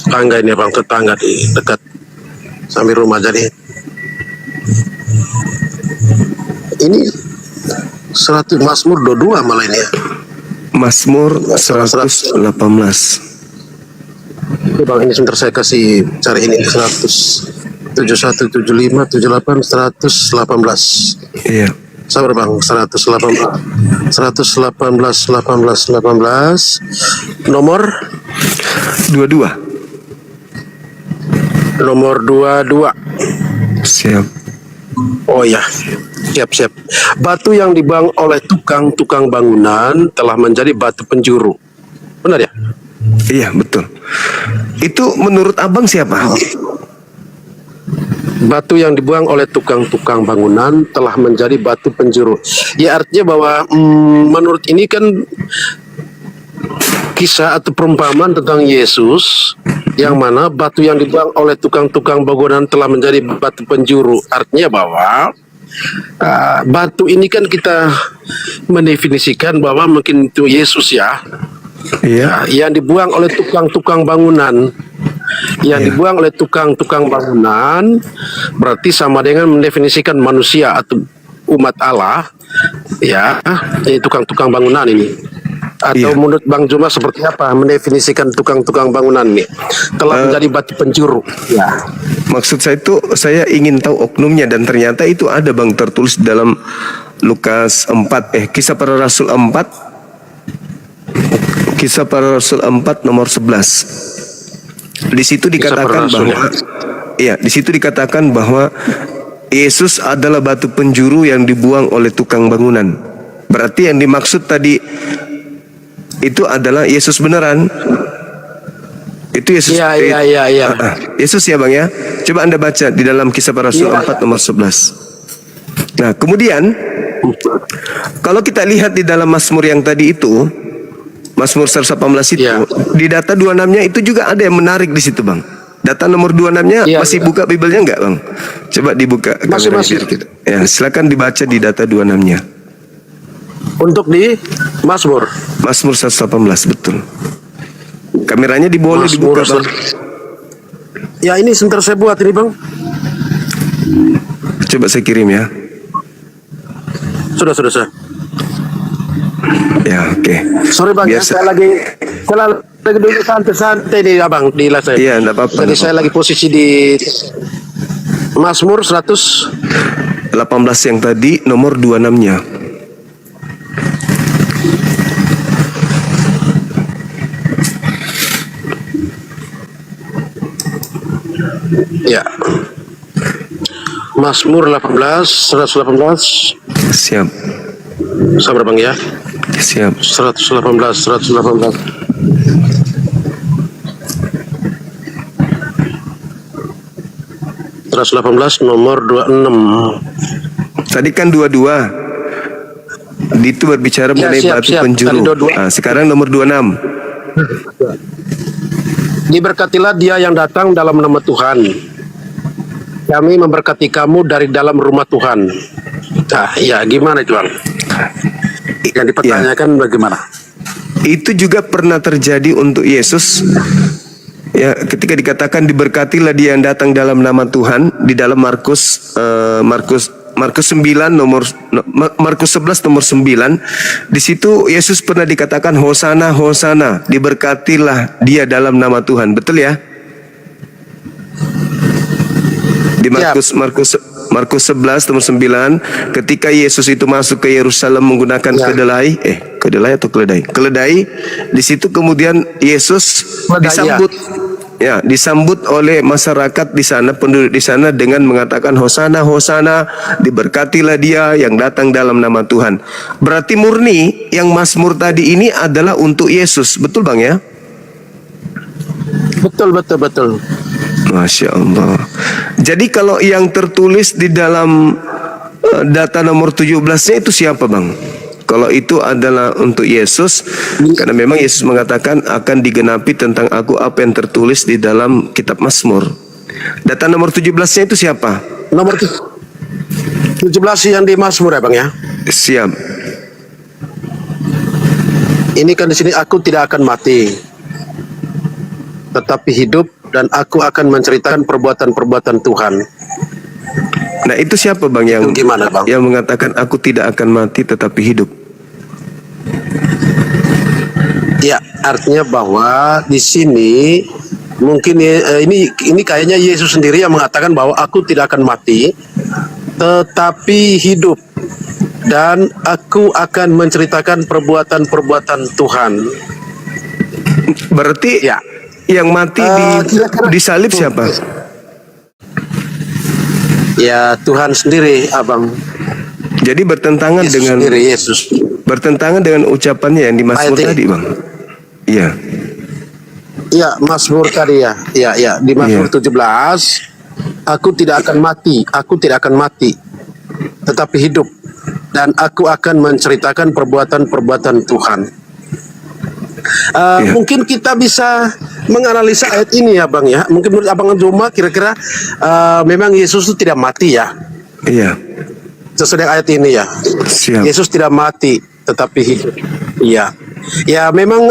tangga ini, Bang, tetangga di dekat samping rumah. Jadi ini 100 Mazmur 22 malah ini ya. Mazmur 118. Oke, Bang, ini sebentar saya kasih cari ini 171, 75, 78, 118. Iya. Sabar, Bang. 118 nomor 22. 22. Siap. Oh ya, siap. Batu yang dibuang oleh tukang bangunan telah menjadi batu penjuru. Benar ya? Iya, betul. Itu menurut Abang siapa? Batu yang dibuang oleh tukang bangunan telah menjadi batu penjuru. Ya, artinya bahwa menurut ini kan kisah atau perumpamaan tentang Yesus, yang mana batu yang dibuang oleh tukang bangunan telah menjadi batu penjuru. Artinya bahwa batu ini kan kita mendefinisikan bahwa mungkin itu Yesus ya. Iya. Yang dibuang oleh tukang bangunan. Yang dibuang oleh tukang bangunan berarti sama dengan mendefinisikan manusia atau umat Allah, ya, ini tukang bangunan ini. Atau Iya. menurut Bang Juma seperti apa mendefinisikan tukang bangunan ini? Telah menjadi batu penjuru. Ya. Maksud saya itu, saya ingin tahu oknumnya, dan ternyata itu ada Bang tertulis dalam Lukas 4, Kisah Para Rasul 4. Kisah Para Rasul 4 nomor 11. Di situ dikatakan Rasul, bahwa di situ dikatakan bahwa Yesus adalah batu penjuru yang dibuang oleh tukang bangunan. Berarti yang dimaksud tadi itu adalah Yesus beneran. Itu Yesus. Iya. Yesus ya Bang ya. Coba Anda baca di dalam Kisah Para Rasul 4 nomor 11. Nah, kemudian kalau kita lihat di dalam Mazmur yang tadi itu, Mazmur 118 itu, di data 26-nya itu juga ada yang menarik di situ, Bang. Data nomor 26-nya masih buka Bibelnya enggak, Bang? Coba dibuka Masih. gitu. Ya, silakan dibaca di data 26-nya. Untuk di Mazmur. Mazmur 118, betul. Kameranya boleh Mazmur dibuka, Bang. Ya, ini sebentar saya buat ini, Bang. Coba saya kirim ya. Sudah. Ya, oke. Sorry Bang, ya, saya lagi dulu santai nih Abang di las saya. Iya, enggak apa-apa. Jadi saya lagi posisi di Mazmur 18 yang tadi nomor 26-nya. Ya. Mazmur 118. Siap. Sabar Bang ya. Siap. 118. Nomor 26. Tadi kan 22. Itu berbicara mengenai batu penjuru. Nah, sekarang nomor 26. Diberkatilah dia yang datang dalam nama Tuhan. Kami memberkati kamu dari dalam rumah Tuhan. Nah, ya gimana itu Bang? Yang dipertanyakan bagaimana? Itu juga pernah terjadi untuk Yesus. Ya, ketika dikatakan diberkatilah dia yang datang dalam nama Tuhan di dalam Markus 11 nomor 9, di situ Yesus pernah dikatakan hosana hosana, diberkatilah dia dalam nama Tuhan. Betul ya? Di Markus 11 nomor 9, ketika Yesus itu masuk ke Yerusalem menggunakan keledai, di situ kemudian Yesus disambut ya, disambut oleh masyarakat di sana, penduduk di sana dengan mengatakan hosana, hosana, diberkatilah dia yang datang dalam nama Tuhan. Berarti murni yang Mazmur tadi ini adalah untuk Yesus, betul Bang ya? Betul, betul, betul. Masya Allah. Jadi kalau yang tertulis di dalam data nomor 17-nya itu siapa Bang? Kalau itu adalah untuk Yesus, karena memang Yesus mengatakan akan digenapi tentang aku apa yang tertulis di dalam kitab Mazmur. Data nomor 17-nya itu siapa? Nomor 17 yang di Mazmur ya Bang ya. Siap. Ini kan di sini aku tidak akan mati, tetapi hidup, dan aku akan menceritakan perbuatan-perbuatan Tuhan. Nah itu siapa Bang yang Itu gimana, Bang? yang mengatakan aku tidak akan mati tetapi hidup? Ya, artinya bahwa di sini mungkin ini kayaknya Yesus sendiri yang mengatakan bahwa aku tidak akan mati tetapi hidup, dan aku akan menceritakan perbuatan-perbuatan Tuhan. Berarti Ya. yang mati kira-kira- di salib siapa? Ya, Tuhan sendiri, Abang. Jadi bertentangan Yesus dengan sendiri, Yesus. bertentangan dengan ucapannya yang di Mazmur Ayat ini. tadi Bang. Iya. Ya, Mazmur tadi ya. Ya, di Mazmur Iya. 17, aku tidak akan mati, tetapi hidup, dan aku akan menceritakan perbuatan-perbuatan Tuhan. Iya. Mungkin kita bisa menganalisa ayat ini ya Bang ya. Mungkin menurut Abang Joma kira-kira memang Yesus itu tidak mati ya. Iya. Sesuai dengan ayat ini ya. Siap. Yesus tidak mati tetapi hidup. Iya. Ya memang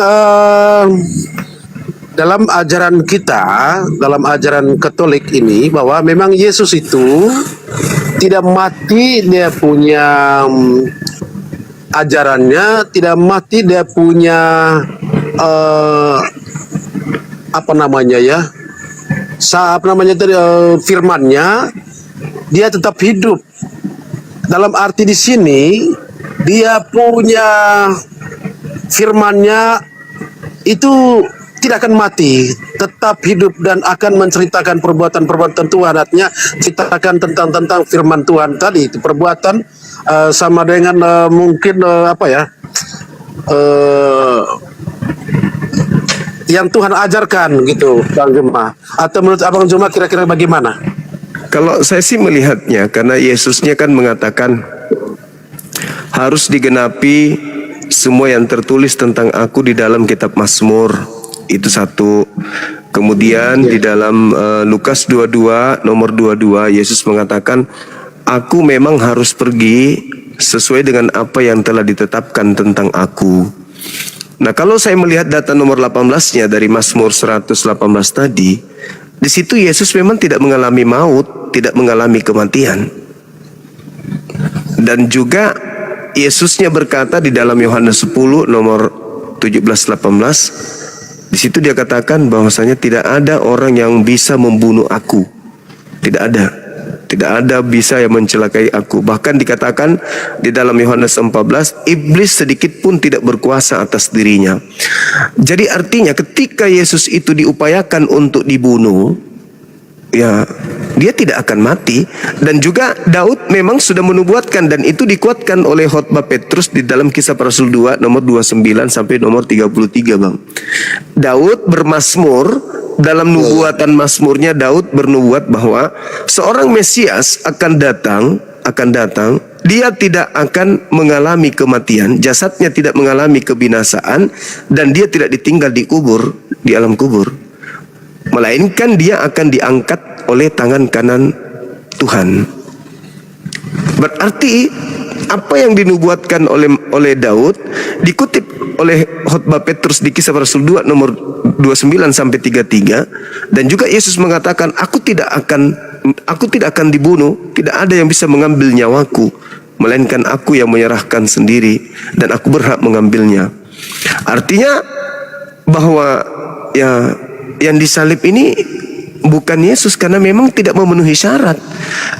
dalam ajaran kita, dalam ajaran Katolik ini, bahwa memang Yesus itu tidak mati, dia punya ajarannya tidak mati, dia punya firmannya, dia tetap hidup. Dalam arti di sini dia punya firmannya itu tidak akan mati, tetap hidup dan akan menceritakan perbuatan-perbuatan Tuhan. Artinya ceritakan tentang firman Tuhan tadi, itu perbuatan sama dengan mungkin yang Tuhan ajarkan gitu, Bang Juma. Atau menurut Abang Juma kira-kira bagaimana? Kalau saya sih melihatnya, karena Yesusnya kan mengatakan harus digenapi semua yang tertulis tentang aku di dalam kitab Mazmur. Itu satu. Kemudian di dalam Lukas 22 nomor 22 Yesus mengatakan aku memang harus pergi sesuai dengan apa yang telah ditetapkan tentang aku. Nah, kalau saya melihat data nomor 18-nya dari Mazmur 118 tadi, di situ Yesus memang tidak mengalami maut, tidak mengalami kematian. Dan juga Yesusnya berkata di dalam Yohanes 10 nomor 17-18, di situ dia katakan bahwasanya tidak ada orang yang bisa membunuh aku. Tidak ada. Tidak ada bisa yang mencelakai aku. Bahkan dikatakan di dalam Yohanes 14, iblis sedikit pun tidak berkuasa atas dirinya. Jadi artinya ketika Yesus itu diupayakan untuk dibunuh, ya dia tidak akan mati. Dan juga Daud memang sudah menubuatkan, dan itu dikuatkan oleh khotbah Petrus di dalam Kisah Para Rasul 2 nomor 29 sampai nomor 33 Bang. Daud bermazmur, dalam nubuatan mazmurnya Daud bernubuat bahwa seorang Mesias akan datang, dia tidak akan mengalami kematian, jasadnya tidak mengalami kebinasaan, dan dia tidak ditinggal di alam kubur. Melainkan dia akan diangkat oleh tangan kanan Tuhan. Berarti apa yang dinubuatkan oleh Daud dikutip oleh khotbah Petrus di Kisah Para Rasul 2 nomor 29 sampai 33, dan juga Yesus mengatakan aku tidak akan dibunuh, tidak ada yang bisa mengambil nyawaku, melainkan aku yang menyerahkan sendiri dan aku berhak mengambilnya. Artinya bahwa ya yang disalib ini bukan Yesus, karena memang tidak memenuhi syarat.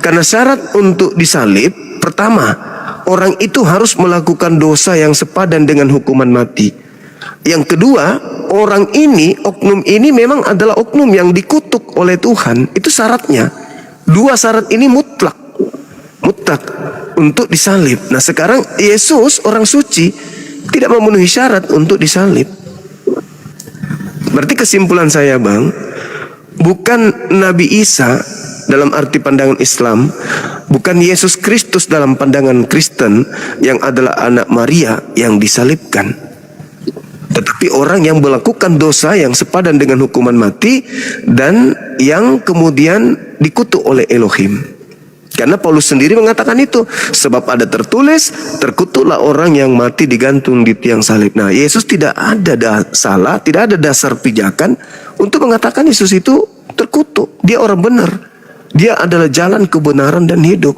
Karena syarat untuk disalib, pertama, orang itu harus melakukan dosa yang sepadan dengan hukuman mati. Yang kedua, orang ini, oknum ini memang adalah oknum yang dikutuk oleh Tuhan. Itu syaratnya. Dua syarat ini mutlak untuk disalib. Nah sekarang Yesus orang suci tidak memenuhi syarat untuk disalib. Berarti kesimpulan saya, Bang, bukan Nabi Isa dalam arti pandangan Islam, bukan Yesus Kristus dalam pandangan Kristen yang adalah anak Maria yang disalibkan, tetapi orang yang melakukan dosa yang sepadan dengan hukuman mati dan yang kemudian dikutuk oleh Elohim. Karena Paulus sendiri mengatakan itu, sebab ada tertulis, terkutuklah orang yang mati digantung di tiang salib. Nah, Yesus tidak ada salah, tidak ada dasar pijakan untuk mengatakan Yesus itu terkutuk. Dia orang benar. Dia adalah jalan kebenaran dan hidup.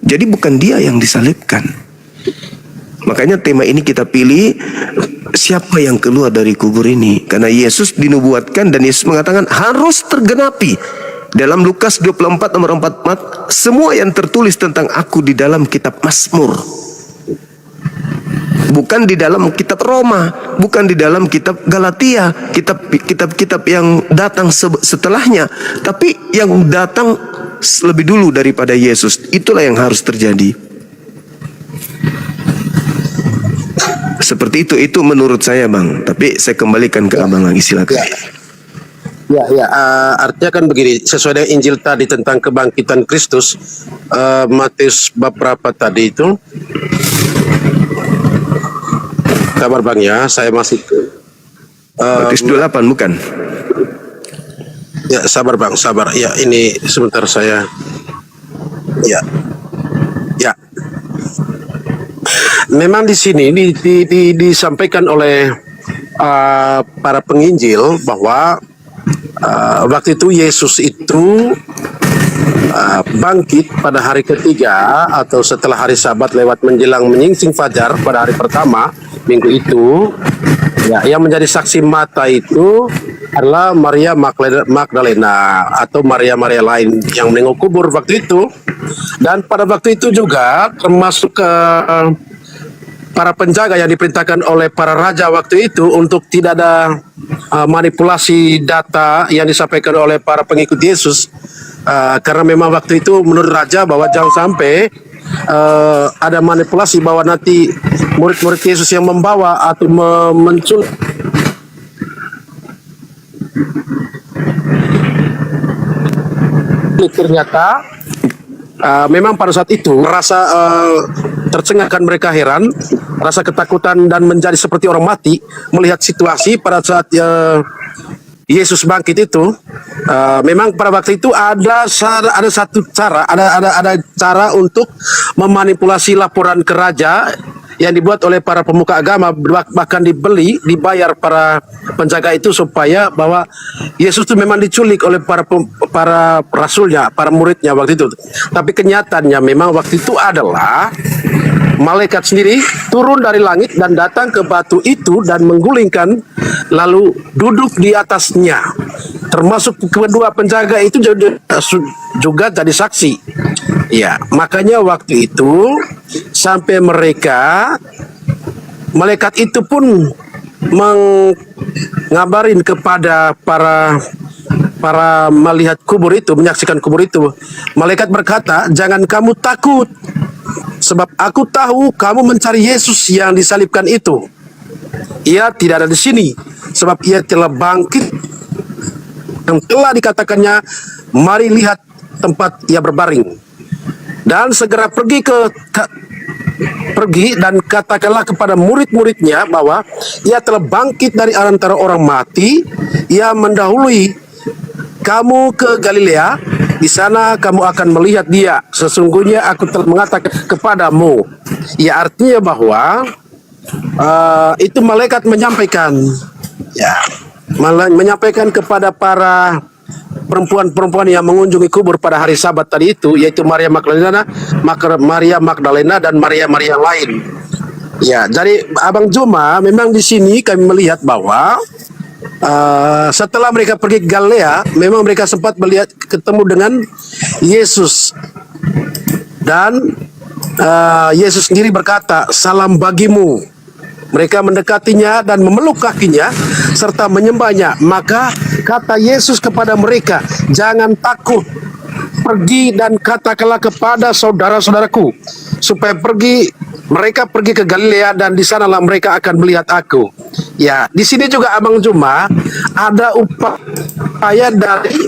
Jadi bukan dia yang disalibkan. Makanya tema ini kita pilih, siapa yang keluar dari kubur ini? Karena Yesus dinubuatkan dan Yesus mengatakan harus tergenapi. Dalam Lukas 24 nomor 44, semua yang tertulis tentang aku di dalam kitab Mazmur. Bukan di dalam kitab Roma, bukan di dalam kitab Galatia, kitab-kitab yang datang setelahnya, tapi yang datang lebih dulu daripada Yesus. Itulah yang harus terjadi. Seperti itu menurut saya, Bang. Tapi saya kembalikan ke Abang lagi, silakan. Artinya kan begini, sesuai dengan Injil tadi tentang kebangkitan Kristus, Matius bab berapa tadi itu? Sabar Bang ya, saya masih Matius 28 bukan? Ya, sabar Bang, sabar. Ya, ini sebentar saya. Ya. Memang di sini disampaikan oleh para penginjil bahwa waktu itu Yesus itu bangkit pada hari ketiga atau setelah hari Sabat lewat menjelang menyingsing fajar pada hari pertama minggu itu. Ya, yang menjadi saksi mata itu adalah Maria Magdalena atau Maria lain yang menengok kubur waktu itu. Dan pada waktu itu juga termasuk para penjaga yang diperintahkan oleh para raja waktu itu untuk tidak ada manipulasi data yang disampaikan oleh para pengikut Yesus, karena memang waktu itu menurut raja bahwa jangan sampai ada manipulasi bahwa nanti murid-murid Yesus yang membawa atau menculik ternyata memang pada saat itu rasa tercengahkan mereka heran, rasa ketakutan dan menjadi seperti orang mati melihat situasi pada saat Yesus bangkit itu. Memang pada waktu itu ada satu cara, ada cara untuk memanipulasi laporan ke raja yang dibuat oleh para pemuka agama, bahkan dibayar para penjaga itu supaya bahwa Yesus itu memang diculik oleh para rasulnya, para muridnya waktu itu. Tapi kenyataannya memang waktu itu adalah malaikat sendiri turun dari langit dan datang ke batu itu dan menggulingkan lalu duduk di atasnya. Termasuk kedua penjaga itu juga jadi saksi. Ya, makanya waktu itu sampai malaikat itu pun mengabarin kepada para melihat kubur itu, menyaksikan kubur itu. Malaikat berkata, "Jangan kamu takut, sebab aku tahu kamu mencari Yesus yang disalibkan itu. Ia tidak ada di sini, sebab ia telah bangkit yang telah dikatakannya, mari lihat tempat ia berbaring. Dan segera pergi dan katakanlah kepada murid-muridnya bahwa ia telah bangkit dari antara orang mati. Ia mendahului kamu ke Galilea. Di sana kamu akan melihat dia. Sesungguhnya aku telah mengatakan kepadamu." Ya, artinya bahwa itu malaikat menyampaikan, menyampaikan kepada para perempuan-perempuan yang mengunjungi kubur pada hari Sabat tadi itu, yaitu Maria Magdalena dan Maria lain. Ya, jadi Abang Juma, memang di sini kami melihat bahwa setelah mereka pergi ke Galilea, memang mereka sempat ketemu dengan Yesus. Dan Yesus sendiri berkata, "Salam bagimu." Mereka mendekatinya dan memeluk kakinya serta menyembahnya. Maka kata Yesus kepada mereka, jangan takut, pergi dan katakanlah kepada saudara-saudaraku supaya mereka pergi ke Galilea dan di sanalah mereka akan melihat aku. Ya, di sini juga Abang Juma ada upaya dari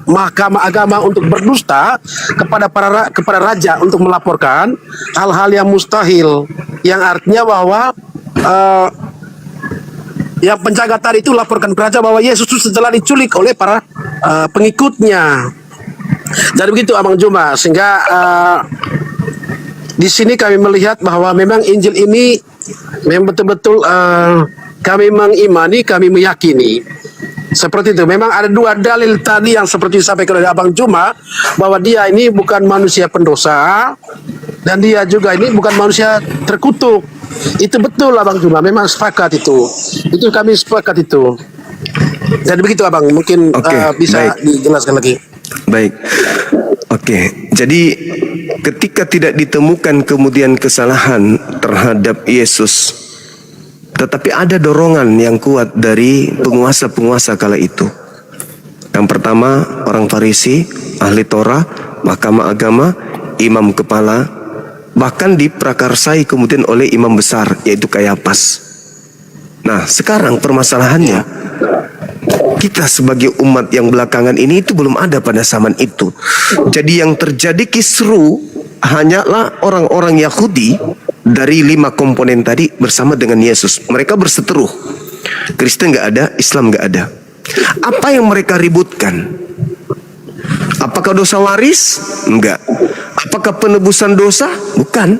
mahkamah agama untuk berdusta kepada raja untuk melaporkan hal-hal yang mustahil, yang artinya bahwa yang penjaga tadi itu laporkan ke raja bahwa Yesus itu telah diculik oleh para pengikutnya. Jadi begitu Abang Juma, sehingga di sini kami melihat bahwa memang Injil ini memang betul-betul kami mengimani, kami meyakini. Seperti itu. Memang ada dua dalil tadi yang seperti disampaikan oleh Abang Juma, bahwa dia ini bukan manusia pendosa dan dia juga ini bukan manusia terkutuk. Itu betul Abang Juma, memang sepakat itu. Itu kami sepakat itu. Jadi begitu Abang, mungkin bisa dijelaskan lagi. Baik. Oke, jadi ketika tidak ditemukan kemudian kesalahan terhadap Yesus, tetapi ada dorongan yang kuat dari penguasa-penguasa kala itu. Yang pertama, orang Farisi, ahli Torah, mahkamah agama, imam kepala, bahkan diprakarsai kemudian oleh imam besar, yaitu Kayafas. Nah, sekarang permasalahannya, kita sebagai umat yang belakangan ini itu belum ada pada zaman itu. Jadi yang terjadi kisru hanyalah orang-orang Yahudi dari 5 komponen tadi bersama dengan Yesus. Mereka berseteruh. Kristen nggak ada, Islam nggak ada. Apa yang mereka ributkan? Apakah dosa waris? Enggak. Apakah penebusan dosa? Bukan.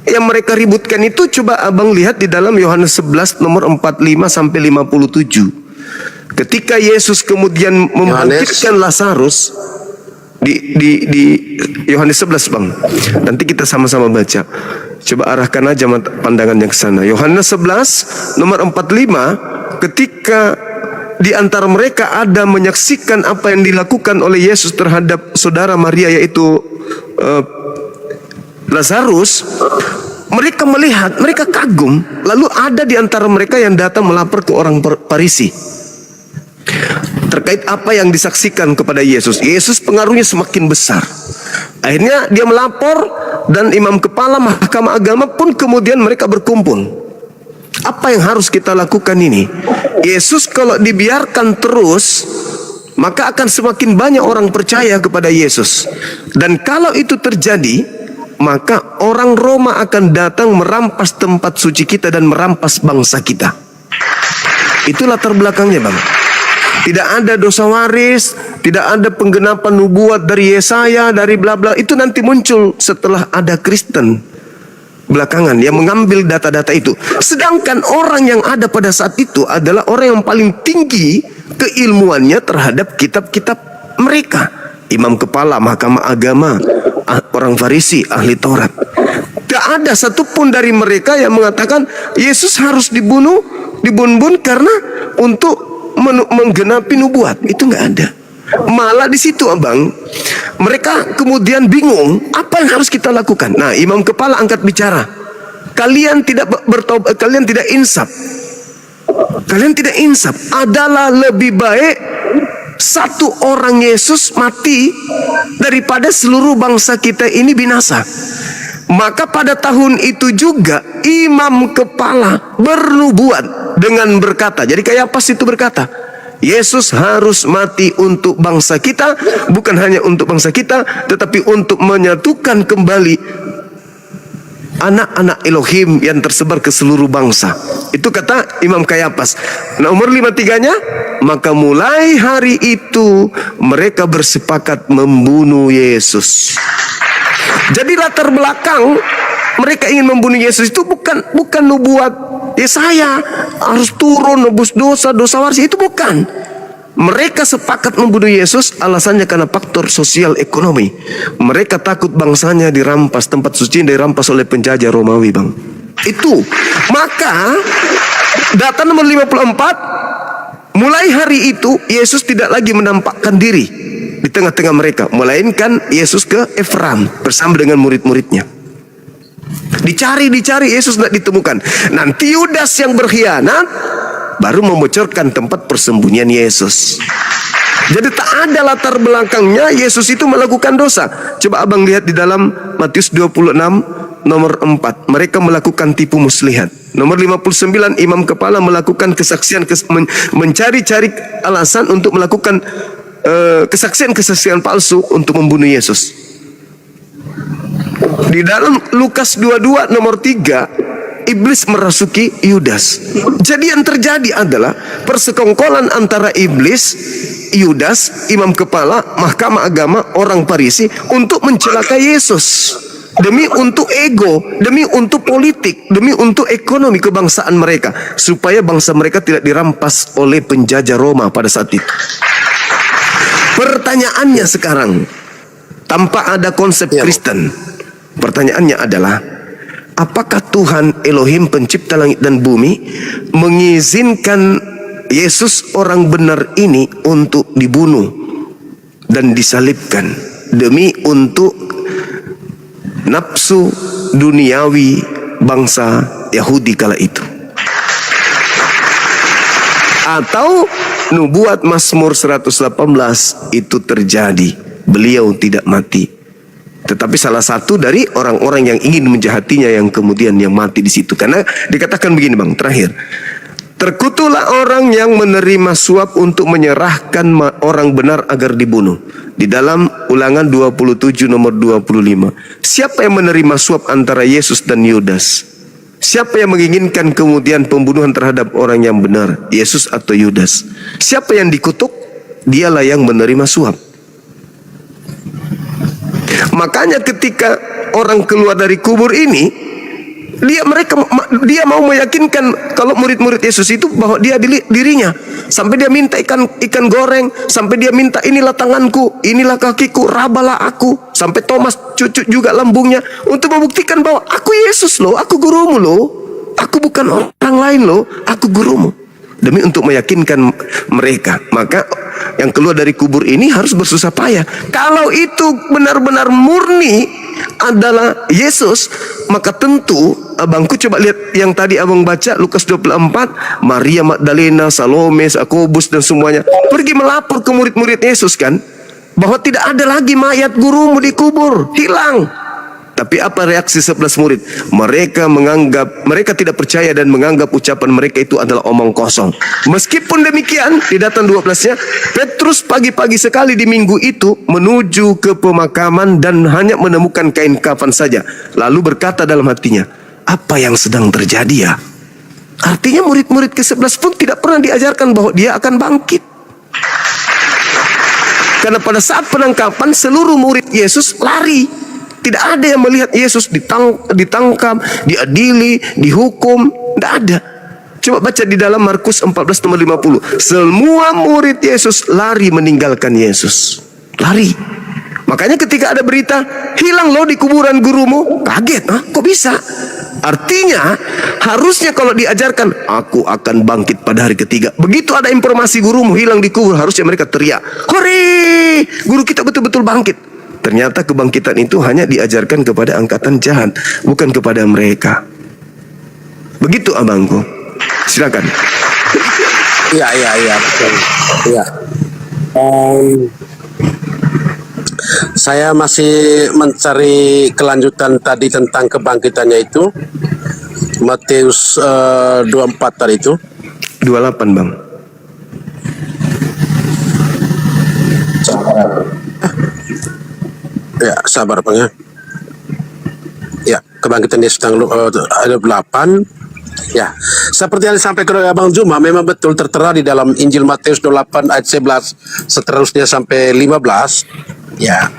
Yang mereka ributkan itu coba Abang lihat di dalam Yohanes 11 nomor 45 sampai 57. Ketika Yesus kemudian membangkitkan Lazarus di Yohanes 11 Bang. Nanti kita sama-sama baca. Coba arahkan aja pandangannya ke sana. Yohanes 11 nomor 45, ketika di antara mereka ada menyaksikan apa yang dilakukan oleh Yesus terhadap saudara Maria, yaitu Lazarus, mereka melihat, mereka kagum. Lalu ada di antara mereka yang datang melapor ke orang Farisi terkait apa yang disaksikan kepada Yesus. Yesus pengaruhnya semakin besar. Akhirnya dia melapor dan imam kepala mahkamah agama pun kemudian mereka berkumpul. Apa yang harus kita lakukan ini? Yesus kalau dibiarkan terus, maka akan semakin banyak orang percaya kepada Yesus. Dan kalau itu terjadi, maka orang Roma akan datang merampas tempat suci kita dan merampas bangsa kita. Itu latar belakangnya Bang. Tidak ada dosa waris, tidak ada penggenapan nubuat dari Yesaya, dari bla bla. Itu nanti muncul setelah ada Kristen belakangan yang mengambil data-data itu. Sedangkan orang yang ada pada saat itu adalah orang yang paling tinggi keilmuannya terhadap kitab-kitab mereka. Imam kepala mahkamah agama, orang Farisi, ahli Taurat. Tidak ada satupun dari mereka yang mengatakan Yesus harus dibun-bun karena untuk menggenapi nubuat. Itu nggak ada. Malah di situ Abang, mereka kemudian bingung apa yang harus kita lakukan. Nah, imam kepala angkat bicara. Kalian tidak bertobat, kalian tidak insaf. Kalian tidak insaf. Adalah lebih baik satu orang Yesus mati daripada seluruh bangsa kita ini binasa. Maka pada tahun itu juga imam kepala bernubuat dengan berkata, jadi Kayafas itu berkata, Yesus harus mati untuk bangsa kita, bukan hanya untuk bangsa kita, tetapi untuk menyatukan kembali anak-anak Elohim yang tersebar ke seluruh bangsa. Itu kata Imam Kayafas. Nomor 53-nya, maka mulai hari itu mereka bersepakat membunuh Yesus. Jadi latar belakang mereka ingin membunuh Yesus itu bukan nubuat Yesaya harus turun nebus dosa waris, itu bukan. Mereka sepakat membunuh Yesus alasannya karena faktor sosial ekonomi. Mereka takut bangsanya dirampas, tempat suci dirampas oleh penjajah Romawi Bang. Itu. Maka data nomor 54, mulai hari itu Yesus tidak lagi menampakkan diri di tengah-tengah mereka, melainkan Yesus ke Efraim bersama dengan murid-muridnya. Dicari Yesus tidak ditemukan. Nanti Yudas yang berkhianat baru membocorkan tempat persembunyian Yesus. Jadi tak ada latar belakangnya Yesus itu melakukan dosa. Coba abang lihat di dalam Matius 26 nomor 4. Mereka melakukan tipu muslihat. Nomor 59, imam kepala melakukan kesaksian, mencari-cari alasan untuk melakukan kesaksian palsu untuk membunuh Yesus. Di dalam Lukas 22 nomor 3, iblis merasuki Yudas. Jadi yang terjadi adalah persekongkolan antara iblis, Yudas, imam kepala, mahkamah agama, orang Farisi untuk mencelakai Yesus. Demi untuk ego, demi untuk politik, demi untuk ekonomi kebangsaan mereka, supaya bangsa mereka tidak dirampas oleh penjajah Roma pada saat itu. Pertanyaannya sekarang, tanpa ada konsep Kristen, pertanyaannya adalah, apakah Tuhan Elohim pencipta langit dan bumi mengizinkan Yesus orang benar ini untuk dibunuh dan disalibkan demi untuk nafsu duniawi bangsa Yahudi kala itu? Atau nubuat Mazmur 118 itu terjadi, beliau tidak mati, tetapi salah satu dari orang-orang yang ingin menjahatinya yang kemudian yang mati di situ. Karena dikatakan begini bang, terakhir, terkutuklah orang yang menerima suap untuk menyerahkan orang benar agar dibunuh. Di dalam Ulangan 27 nomor 25. Siapa yang menerima suap antara Yesus dan Yudas? Siapa yang menginginkan kemudian pembunuhan terhadap orang yang benar, Yesus atau Yudas? Siapa yang dikutuk? Dialah yang menerima suap. Makanya ketika orang keluar dari kubur ini, dia mau meyakinkan kalau murid-murid Yesus itu bahwa dia dirinya, sampai dia minta ikan goreng, sampai dia minta inilah tanganku, inilah kakiku, rabalah aku, sampai Thomas cucuk juga lambungnya untuk membuktikan bahwa aku Yesus loh, aku gurumu loh, aku bukan orang lain loh, aku gurumu. Demi untuk meyakinkan mereka, maka yang keluar dari kubur ini harus bersusah payah. Kalau itu benar-benar murni adalah Yesus, maka tentu abangku coba lihat yang tadi abang baca Lukas 24, Maria Magdalena, Salome, Yakobus dan semuanya pergi melapor ke murid-murid Yesus kan, bahwa tidak ada lagi mayat gurumu di kubur, hilang. Tapi apa reaksi 11 murid? Mereka tidak percaya dan menganggap ucapan mereka itu adalah omong kosong. Meskipun demikian, di datang 12-nya, Petrus pagi-pagi sekali di minggu itu menuju ke pemakaman dan hanya menemukan kain kafan saja. Lalu berkata dalam hatinya, apa yang sedang terjadi ya? Artinya murid-murid ke-11 pun tidak pernah diajarkan bahwa dia akan bangkit. Karena pada saat penangkapan seluruh murid Yesus lari. Tidak ada yang melihat Yesus ditangkap, diadili, dihukum. Tidak ada. Coba baca di dalam Markus 14 nomor 50. Semua murid Yesus lari meninggalkan Yesus. Lari. Makanya ketika ada berita, hilang loh di kuburan gurumu. Kaget. Kok bisa? Artinya harusnya kalau diajarkan, aku akan bangkit pada hari ketiga. Begitu ada informasi gurumu hilang di kubur, harusnya mereka teriak, hore, guru kita betul-betul bangkit. Ternyata kebangkitan itu hanya diajarkan kepada angkatan jahat, bukan kepada mereka. Begitu abangku. Silakan. Iya, betul. Iya. Saya masih mencari kelanjutan tadi tentang kebangkitannya itu. Matius 24 tadi itu. 28 bang. Ya, sabar bang ya. Ya, kebangkitan Yesus tanggal 8. Ya, seperti yang disampaikan oleh Abang Juma, memang betul tertera di dalam Injil Matius 28 ayat 11 seterusnya sampai 15. Ya,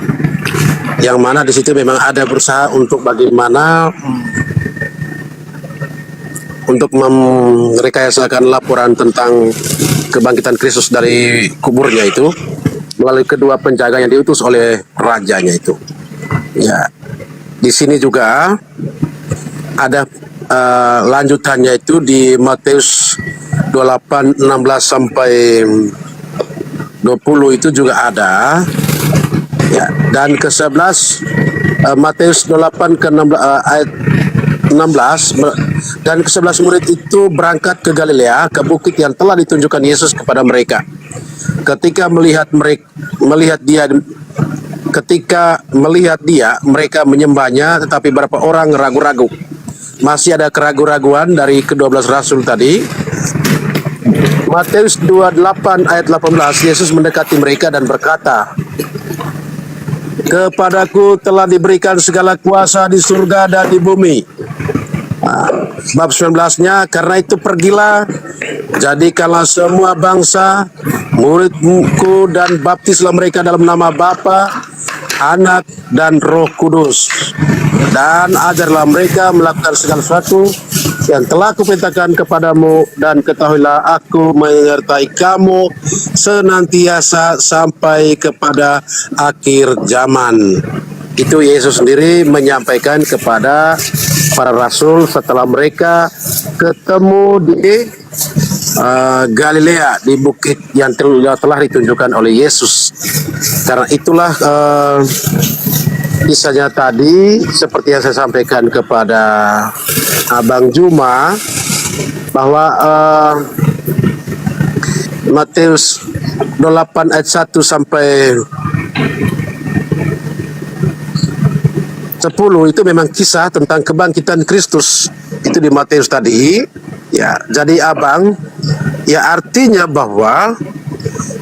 yang mana di situ memang ada berusaha untuk bagaimana untuk merekayasa laporan tentang kebangkitan Kristus dari kuburnya itu melalui kedua penjaga yang diutus oleh rajanya itu. Ya, di sini juga ada lanjutannya itu di Matius 28 16 sampai 20 itu juga ada. Ya, dan ke-11 Matius 28 ke 16 ayat 16, dan ke-11 murid itu berangkat ke Galilea, ke bukit yang telah ditunjukkan Yesus kepada mereka. Ketika melihat dia, mereka menyembahnya, tetapi beberapa orang ragu-ragu. Masih ada keraguan-raguan dari ke-12 rasul tadi. Matius 28 ayat 18, Yesus mendekati mereka dan berkata, "Kepadaku telah diberikan segala kuasa di surga dan di bumi." Bab 19-nya, karena itu pergilah, jadikanlah semua bangsa murid-muridku dan baptislah mereka dalam nama Bapa, Anak, dan Roh Kudus, dan ajarlah mereka melakukan segala sesuatu yang telah kuperintahkan kepadamu, dan ketahuilah aku menyertai kamu senantiasa sampai kepada akhir zaman. Itu Yesus sendiri menyampaikan kepada para rasul setelah mereka ketemu di Galilea, di bukit yang telah ditunjukkan oleh Yesus. Karena itulah kisahnya tadi, seperti yang saya sampaikan kepada Abang Juma, bahwa Matius 28 ayat 1 sampai 10 itu memang kisah tentang kebangkitan Kristus. Itu di Matius tadi. Ya, jadi Abang, ya artinya bahwa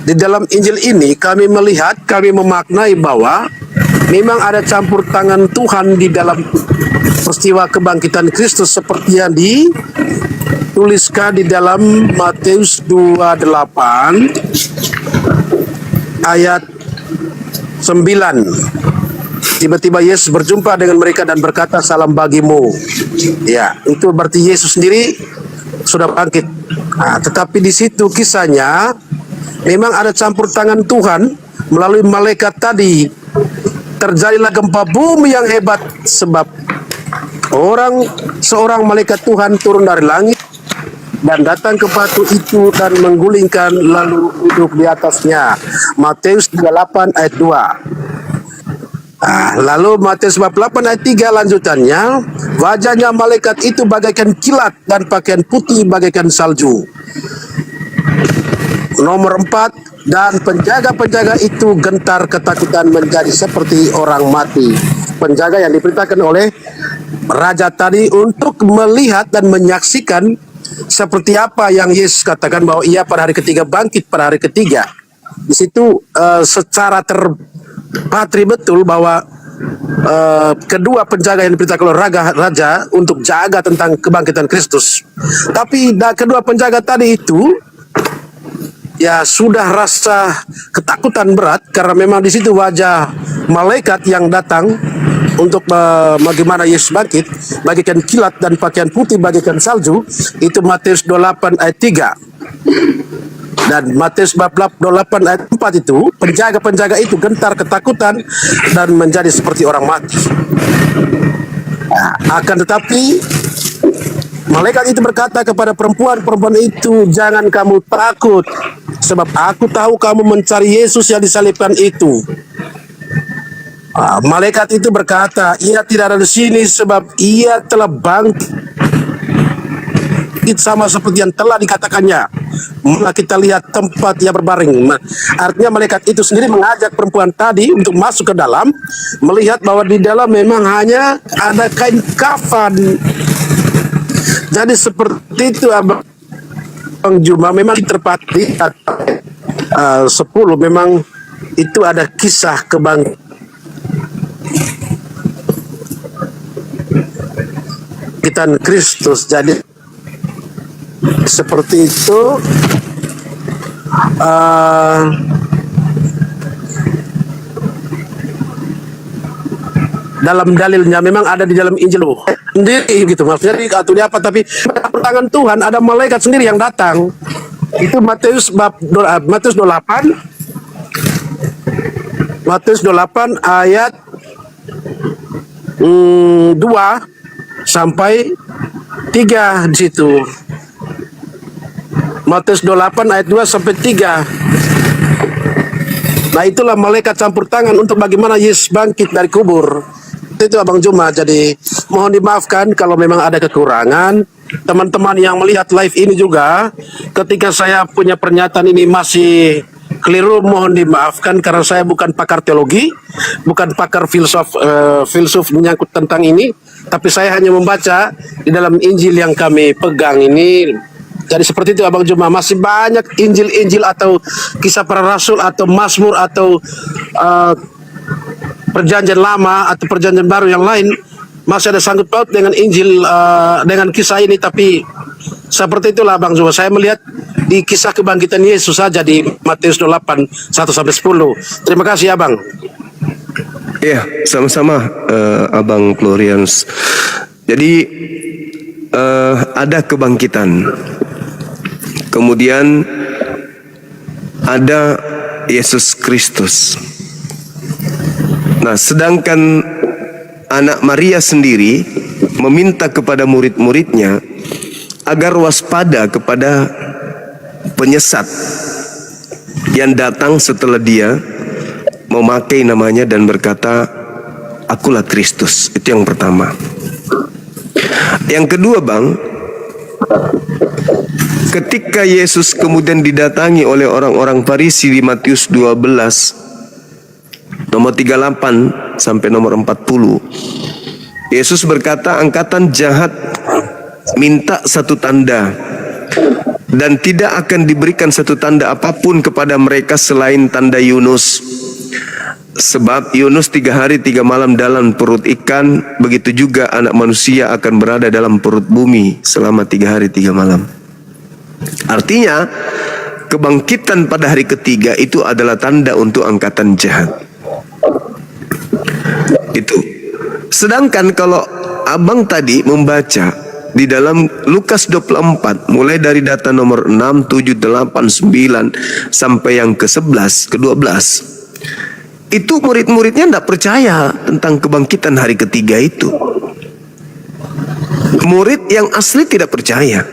di dalam Injil ini kami memaknai bahwa memang ada campur tangan Tuhan di dalam peristiwa kebangkitan Kristus, seperti yang dituliskan di dalam Matius 28 ayat 9. Tiba-tiba Yesus berjumpa dengan mereka dan berkata, "Salam bagimu." Ya, itu berarti Yesus sendiri sudah bangkit. Tetapi di situ kisahnya memang ada campur tangan Tuhan melalui malaikat tadi. Terjadilah gempa bumi yang hebat sebab seorang malaikat Tuhan turun dari langit dan datang ke batu itu dan menggulingkan lalu duduk di atasnya. Matius 28 ayat 2. Lalu Matius 28 ayat 3 lanjutannya, wajahnya malaikat itu bagaikan kilat dan pakaian putih bagaikan salju. Nomor 4, dan penjaga-penjaga itu gentar ketakutan menjadi seperti orang mati. Penjaga yang diperintahkan oleh raja tadi untuk melihat dan menyaksikan seperti apa yang Yesus katakan bahwa ia pada hari ketiga bangkit pada hari ketiga. Di situ secara terpatri betul bahwa kedua penjaga yang diperintahkan oleh raja untuk jaga tentang kebangkitan Kristus. Tapi kedua penjaga tadi itu ya sudah rasa ketakutan berat karena memang di situ wajah malaikat yang datang untuk bagaimana Yesus bangkit bagaikan kilat dan pakaian putih bagaikan salju. Itu Matius 28 ayat 3. Dan Matius 28 ayat 4 itu penjaga-penjaga itu gentar ketakutan dan menjadi seperti orang mati. Akan tetapi malaikat itu berkata kepada perempuan itu, "Jangan kamu takut, sebab aku tahu kamu mencari Yesus yang disalibkan itu." Malaikat itu berkata, "Ia tidak ada di sini sebab ia telah bangkit sama seperti yang telah dikatakannya. Maka kita lihat tempat ia berbaring." Artinya malaikat itu sendiri mengajak perempuan tadi untuk masuk ke dalam, melihat bahwa di dalam memang hanya ada kain kafan. Jadi seperti itu Abang Juma, memang terpati 10 memang itu ada kisah kebangkitan Kristus. Jadi seperti itu. Dalam dalilnya memang ada di dalam Injil sendiri gitu, maksudnya atau di apa, tapi tangan Tuhan ada malaikat sendiri yang datang. Itu Matius 28 ayat 2 sampai 3 di situ. Matius 28 ayat 2 sampai 3. Nah, itulah malaikat campur tangan untuk bagaimana Yesus bangkit dari kubur. itu Abang Juma. Jadi mohon dimaafkan kalau memang ada kekurangan. Teman-teman yang melihat live ini juga, ketika saya punya pernyataan ini masih keliru, mohon dimaafkan karena saya bukan pakar teologi, bukan pakar filsuf menyangkut tentang ini, tapi saya hanya membaca di dalam Injil yang kami pegang ini. Jadi seperti itu Abang Juma, masih banyak Injil-Injil atau kisah para rasul atau Mazmur atau perjanjian lama atau perjanjian baru yang lain masih ada sangkut paut dengan Injil, dengan kisah ini. Tapi seperti itulah Bang Juma, saya melihat di kisah kebangkitan Yesus saja di Matius 28 1-10. Terima kasih Abang. Ya, sama-sama Abang Florians. Jadi ada kebangkitan, kemudian ada Yesus Kristus. Nah, sedangkan anak Maria sendiri meminta kepada murid-muridnya agar waspada kepada penyesat yang datang setelah dia memakai namanya dan berkata, "Akulah Kristus." Itu yang pertama. Yang kedua, Bang, ketika Yesus kemudian didatangi oleh orang-orang Farisi di Matius 12 nomor 38 sampai nomor 40, Yesus berkata, "Angkatan jahat minta satu tanda, dan tidak akan diberikan satu tanda apapun kepada mereka selain tanda Yunus. Sebab Yunus 3 hari 3 malam dalam perut ikan, begitu juga anak manusia akan berada dalam perut bumi selama 3 hari 3 malam." Artinya, kebangkitan pada hari ketiga itu adalah tanda untuk angkatan jahat. Itu. Sedangkan kalau Abang tadi membaca di dalam Lukas 24 mulai dari data nomor 6, 7, 8, 9 sampai yang ke-11, ke-12, itu murid-muridnya tidak percaya tentang kebangkitan hari ketiga itu. Murid yang asli tidak percaya,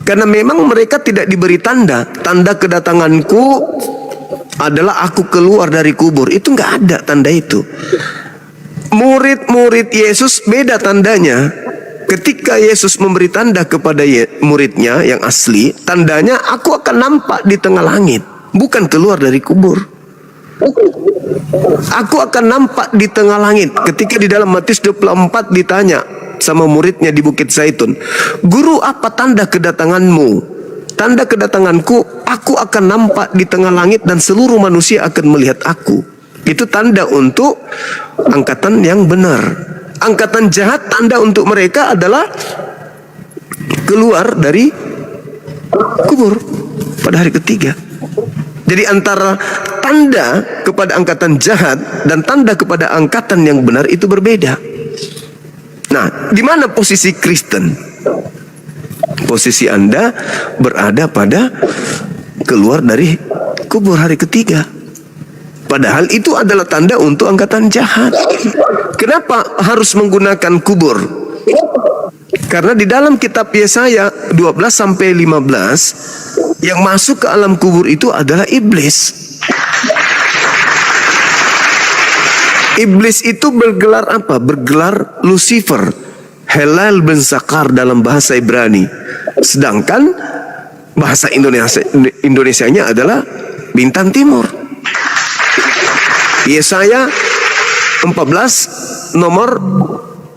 karena memang mereka tidak diberi tanda. Tanda kedatanganku adalah aku keluar dari kubur. Itu nggak ada tanda itu. Murid-murid Yesus beda tandanya. Ketika Yesus memberi tanda kepada muridnya yang asli, tandanya aku akan nampak di tengah langit, bukan keluar dari kubur. Aku akan nampak di tengah langit. Ketika di dalam Matius 24 ditanya sama muridnya di Bukit Zaitun, "Guru, apa tanda kedatanganmu?" "Tanda kedatanganku, aku akan nampak di tengah langit dan seluruh manusia akan melihat aku." Itu tanda untuk angkatan yang benar. Angkatan jahat, tanda untuk mereka adalah keluar dari kubur pada hari ketiga. Jadi antara tanda kepada angkatan jahat dan tanda kepada angkatan yang benar itu berbeda. Nah, di mana posisi Kristen? Posisi Anda berada pada keluar dari kubur hari ketiga. Padahal itu adalah tanda untuk angkatan jahat. Kenapa harus menggunakan kubur? Karena di dalam kitab Yesaya 12 sampai 15 yang masuk ke alam kubur itu adalah iblis. Iblis itu bergelar apa? Bergelar Lucifer, Helal bin Sakar dalam bahasa Ibrani. Sedangkan bahasa Indonesianya adalah bintang timur. Yesaya 14 nomor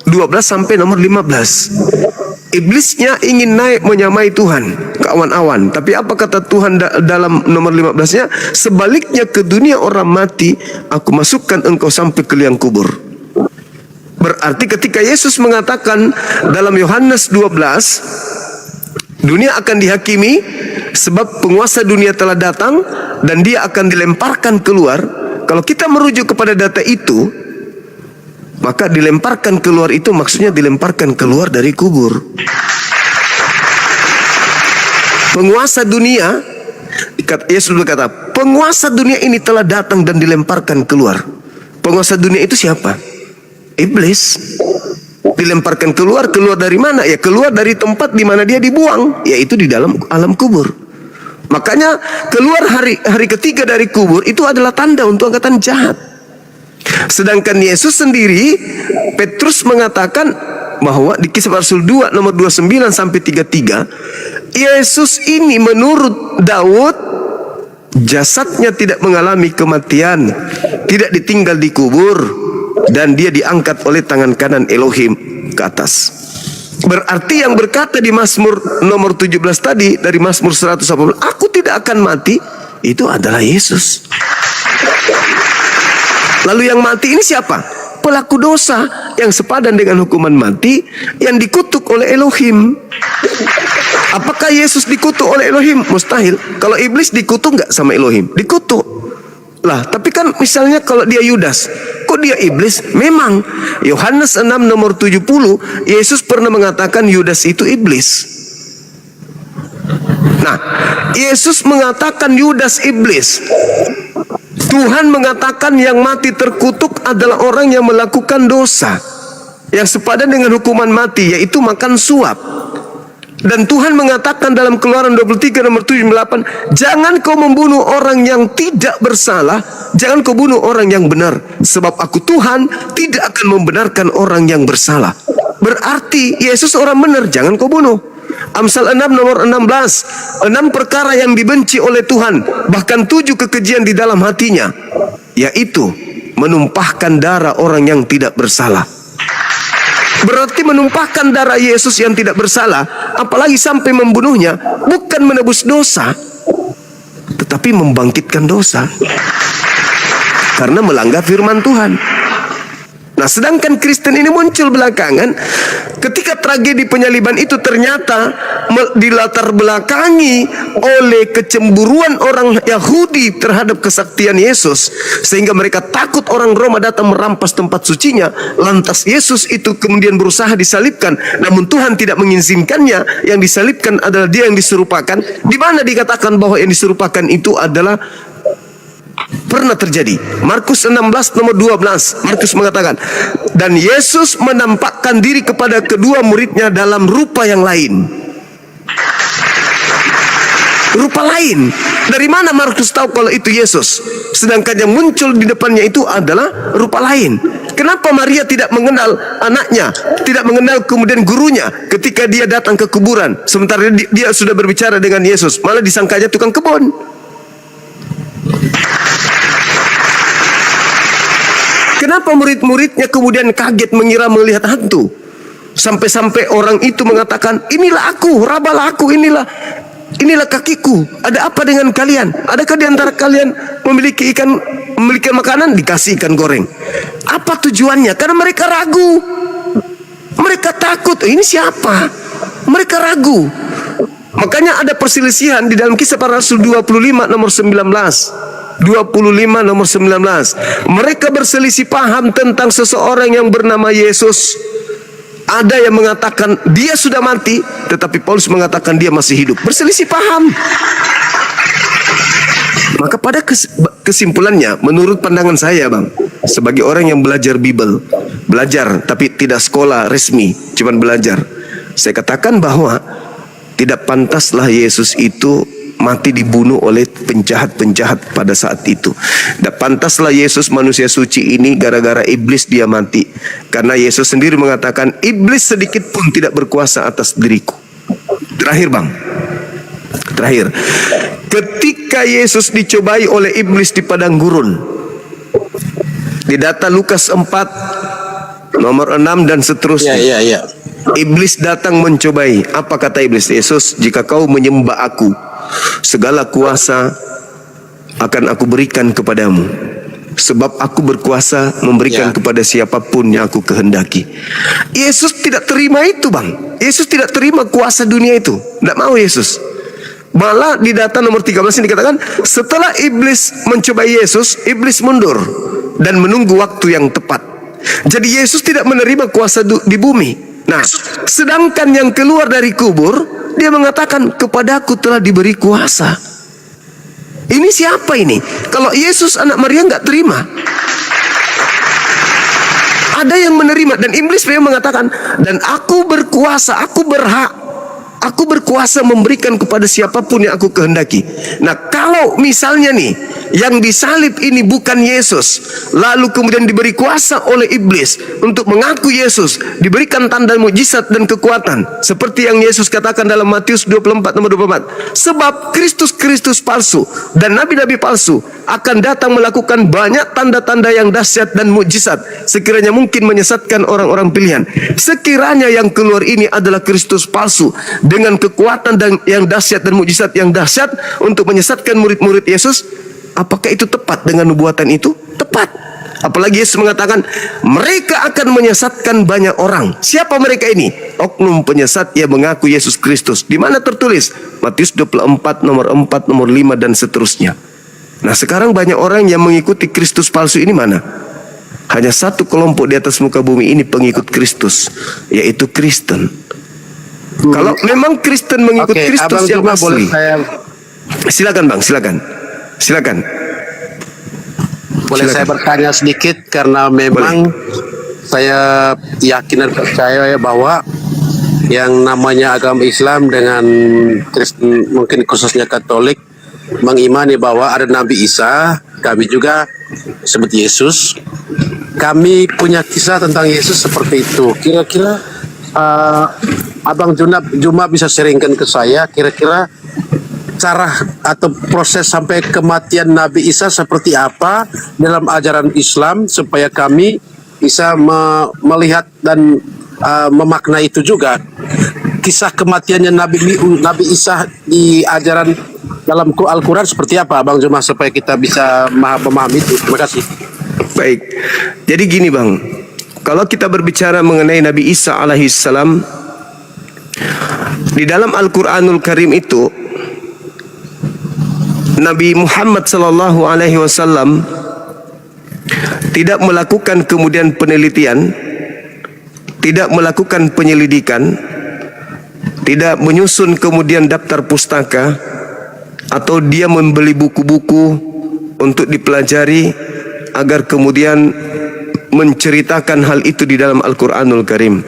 12 sampai nomor 15. Iblisnya ingin naik menyamai Tuhan ke awan-awan. Tapi apa kata Tuhan dalam nomor 15-nya? "Sebaliknya ke dunia orang mati, aku masukkan engkau sampai ke liang kubur." Berarti ketika Yesus mengatakan dalam Yohanes 12, dunia akan dihakimi sebab penguasa dunia telah datang dan dia akan dilemparkan keluar. Kalau kita merujuk kepada data itu, maka dilemparkan keluar itu maksudnya dilemparkan keluar dari kubur. Penguasa dunia, Yesus berkata, penguasa dunia ini telah datang dan dilemparkan keluar. Penguasa dunia itu siapa? Iblis. Dilemparkan keluar dari mana? Ya keluar dari tempat di mana dia dibuang, yaitu di dalam alam kubur. Makanya keluar hari ketiga dari kubur itu adalah tanda untuk angkatan jahat. Sedangkan Yesus sendiri, Petrus mengatakan bahwa di Kisah Rasul 2 nomor 29 sampai 33, Yesus ini menurut Daud jasadnya tidak mengalami kematian, tidak ditinggal di kubur, dan dia diangkat oleh tangan kanan Elohim ke atas. Berarti yang berkata di Mazmur nomor 17 tadi, dari Mazmur 180, aku tidak akan mati, itu adalah Yesus. Lalu yang mati ini siapa? Pelaku dosa yang sepadan dengan hukuman mati, yang dikutuk oleh Elohim. Apakah Yesus dikutuk oleh Elohim? Mustahil. Kalau iblis dikutuk nggak sama Elohim? Dikutuk. Lah, tapi kan misalnya kalau dia Yudas, kok dia iblis? Memang Yohanes 6 nomor 70, Yesus pernah mengatakan Yudas itu iblis. Nah, Yesus mengatakan Yudas iblis. Tuhan mengatakan yang mati terkutuk adalah orang yang melakukan dosa yang sepadan dengan hukuman mati, yaitu makan suap. Dan Tuhan mengatakan dalam Keluaran 23 nomor 78, jangan kau membunuh orang yang tidak bersalah, jangan kau bunuh orang yang benar, sebab aku Tuhan tidak akan membenarkan orang yang bersalah. Berarti Yesus orang benar, jangan kau bunuh. Amsal 6 nomor 16, 6 perkara yang dibenci oleh Tuhan, bahkan 7 kekejian di dalam hatinya, yaitu menumpahkan darah orang yang tidak bersalah. Berarti menumpahkan darah Yesus yang tidak bersalah, apalagi sampai membunuhnya, bukan menebus dosa, tetapi membangkitkan dosa, karena melanggar firman Tuhan. Nah, sedangkan Kristen ini muncul belakangan ketika tragedi penyaliban itu ternyata dilatar belakangi oleh kecemburuan orang Yahudi terhadap kesaktian Yesus, sehingga mereka takut orang Roma datang merampas tempat sucinya. Lantas Yesus itu kemudian berusaha disalibkan, namun Tuhan tidak mengizinkannya. Yang disalibkan adalah dia yang diserupakan. Di mana dikatakan bahwa yang diserupakan itu adalah pernah terjadi. Markus 16 nomor 12, Markus mengatakan, dan Yesus menampakkan diri kepada kedua muridnya dalam rupa yang lain. Rupa lain. Dari mana Markus tahu kalau itu Yesus? Sedangkan yang muncul di depannya itu adalah rupa lain. Kenapa Maria tidak mengenal anaknya, tidak mengenal kemudian gurunya ketika dia datang ke kuburan, sementara dia sudah berbicara dengan Yesus, malah disangkanya tukang kebun? Kenapa murid-muridnya kemudian kaget mengira melihat hantu? Sampai-sampai orang itu mengatakan, inilah aku, rabalah aku, inilah kakiku. Ada apa dengan kalian? Adakah di antara kalian memiliki makanan? Dikasih ikan goreng. Apa tujuannya? Karena mereka ragu. Mereka takut, ini siapa? Mereka ragu. Makanya ada perselisihan di dalam Kisah Para Rasul 25 nomor 19. 25 nomor 19. Mereka berselisih paham tentang seseorang yang bernama Yesus. Ada yang mengatakan dia sudah mati, tetapi Paulus mengatakan dia masih hidup. Berselisih paham. Maka pada kesimpulannya, menurut pandangan saya, Bang, sebagai orang yang belajar Bible, belajar tapi tidak sekolah resmi, cuman belajar, saya katakan bahwa tidak pantaslah Yesus itu mati dibunuh oleh penjahat-penjahat pada saat itu. Dan pantaslah Yesus manusia suci ini gara-gara iblis dia mati. Karena Yesus sendiri mengatakan iblis sedikit pun tidak berkuasa atas diriku. Terakhir, Bang. Terakhir. Ketika Yesus dicobai oleh iblis di padang gurun, di data Lukas 4 nomor 6 dan seterusnya. Iblis datang mencobai. Apa kata iblis? Yesus, jika kau menyembah aku, segala kuasa akan aku berikan kepadamu, sebab aku berkuasa memberikan kepada siapapun yang aku kehendaki. Yesus tidak terima itu, Bang. Yesus tidak terima kuasa dunia itu. Tidak mau Yesus. Malah di data nomor 13 ini dikatakan, setelah iblis mencobai Yesus, iblis mundur dan menunggu waktu yang tepat. Jadi Yesus tidak menerima kuasa di bumi. Nah, sedangkan yang keluar dari kubur, dia mengatakan, kepadaku telah diberi kuasa. Ini siapa ini? Kalau Yesus anak Maria nggak terima. Ada yang menerima, dan iblis memang mengatakan, dan aku berkuasa, aku berhak, aku berkuasa memberikan kepada siapapun yang aku kehendaki. Nah, kalau misalnya nih yang disalib ini bukan Yesus, lalu kemudian diberi kuasa oleh iblis untuk mengaku Yesus, diberikan tanda mukjizat dan kekuatan seperti yang Yesus katakan dalam Matius 24 nomor 24, sebab Kristus palsu dan nabi-nabi palsu akan datang melakukan banyak tanda-tanda yang dahsyat dan mukjizat sekiranya mungkin menyesatkan orang-orang pilihan. Sekiranya yang keluar ini adalah Kristus palsu dengan kekuatan dan yang dahsyat dan mukjizat yang dahsyat untuk menyesatkan murid-murid Yesus, apakah itu tepat dengan nubuatan itu? Tepat. Apalagi Yesus mengatakan mereka akan menyesatkan banyak orang. Siapa mereka ini? Oknum penyesat yang mengaku Yesus Kristus. Di mana tertulis? Matius 24 nomor 4, nomor 5 dan seterusnya. Nah, sekarang banyak orang yang mengikuti Kristus palsu ini mana? Hanya satu kelompok di atas muka bumi ini pengikut Kristus, yaitu Kristen. Kalau memang Kristen mengikut Kristus Abang yang Juma, asli, boleh silakan Bang, silakan. Boleh saya bertanya sedikit, karena memang saya yakin dan percaya bahwa yang namanya agama Islam dengan Kristen, mungkin khususnya Katolik, mengimani bahwa ada Nabi Isa. Kami juga sebut Yesus. Kami punya kisah tentang Yesus seperti itu. Kira-kira Abang Juma bisa sharingkan ke saya kira-kira cara atau proses sampai kematian Nabi Isa seperti apa dalam ajaran Islam, supaya kami bisa melihat dan memaknai itu juga. Kisah kematiannya Nabi Isa di ajaran dalam Al-Quran seperti apa, Bang Juma, supaya kita bisa memahami itu. Terima kasih. Baik. Jadi gini Bang, kalau kita berbicara mengenai Nabi Isa alaihissalam, di dalam Al-Quranul Karim itu Nabi Muhammad sallallahu alaihi wasallam tidak melakukan kemudian penelitian, tidak melakukan penyelidikan, tidak menyusun kemudian daftar pustaka, atau dia membeli buku-buku untuk dipelajari agar kemudian menceritakan hal itu di dalam Al-Quranul Karim.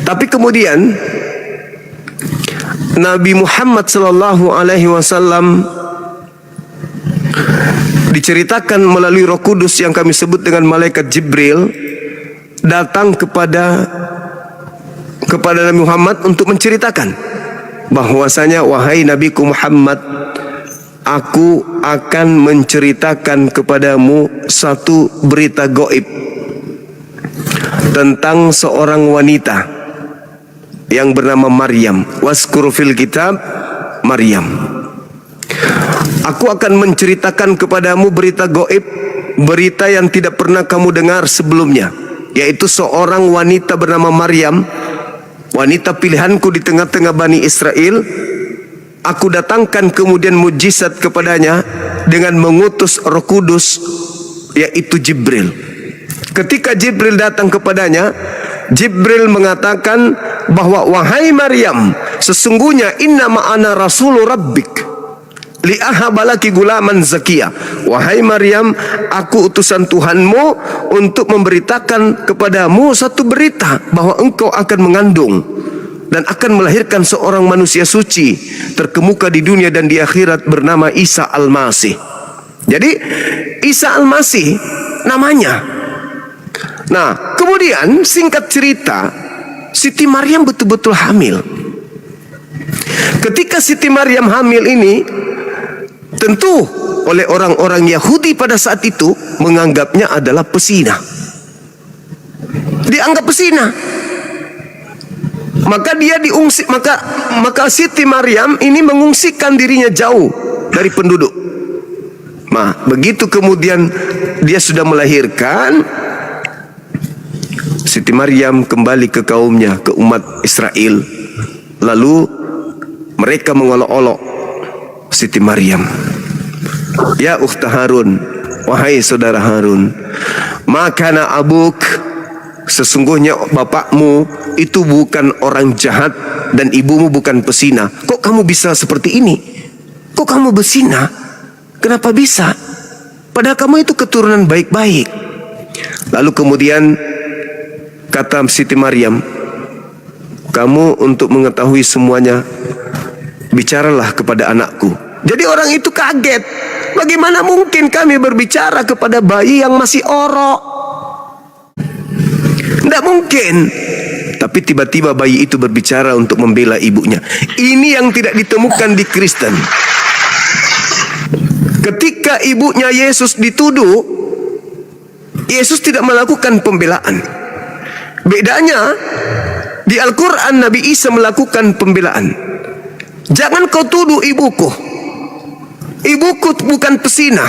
Tapi kemudian Nabi Muhammad sallallahu alaihi wasallam diceritakan melalui Roh Kudus yang kami sebut dengan malaikat Jibril datang kepada Nabi Muhammad untuk menceritakan bahwasanya, wahai Nabiku Muhammad, aku akan menceritakan kepadamu satu berita gaib tentang seorang wanita yang bernama Maryam. Waskur fil kitab Maryam. Aku akan menceritakan kepadamu berita gaib, berita yang tidak pernah kamu dengar sebelumnya, yaitu seorang wanita bernama Maryam, wanita pilihanku di tengah-tengah Bani Israel. Aku datangkan kemudian mujizat kepadanya dengan mengutus Roh Kudus, yaitu Jibril. Ketika Jibril datang kepadanya, Jibril mengatakan bahwa, wahai Maryam, sesungguhnya inna ma'ana rasulu rabbik li'ahabalaki gulaman zakia. Wahai Maryam, aku utusan Tuhanmu untuk memberitakan kepadamu satu berita, bahwa engkau akan mengandung dan akan melahirkan seorang manusia suci terkemuka di dunia dan di akhirat bernama Isa Al-Masih. Jadi Isa Al-Masih namanya. Nah, kemudian singkat cerita, Siti Maryam betul-betul hamil. Ketika Siti Maryam hamil ini, tentu oleh orang-orang Yahudi pada saat itu menganggapnya adalah pesina. Dianggap pesina. Maka dia diungsi, maka Siti Maryam ini mengungsikan dirinya jauh dari penduduk. Nah, begitu kemudian dia sudah melahirkan, Siti Maryam kembali ke kaumnya, ke umat Israel. Lalu mereka mengolok-olok Siti Maryam. Ya ukhta Harun, wahai saudara Harun, makana abuk, sesungguhnya bapakmu itu bukan orang jahat dan ibumu bukan pesina. Kok kamu bisa seperti ini? Kok kamu berzina? Kenapa bisa? Padahal kamu itu keturunan baik-baik. Lalu kemudian kata Siti Maryam, kamu untuk mengetahui semuanya, bicaralah kepada anakku. Jadi orang itu kaget. Bagaimana mungkin kami berbicara kepada bayi yang masih orok? Tidak mungkin. Tapi tiba-tiba bayi itu berbicara untuk membela ibunya. Ini yang tidak ditemukan di Kristen. Ketika ibunya Yesus dituduh, Yesus tidak melakukan pembelaan. Bedanya, di Al-Quran Nabi Isa melakukan pembelaan. Jangan kau tuduh ibuku. Ibuku bukan pesina.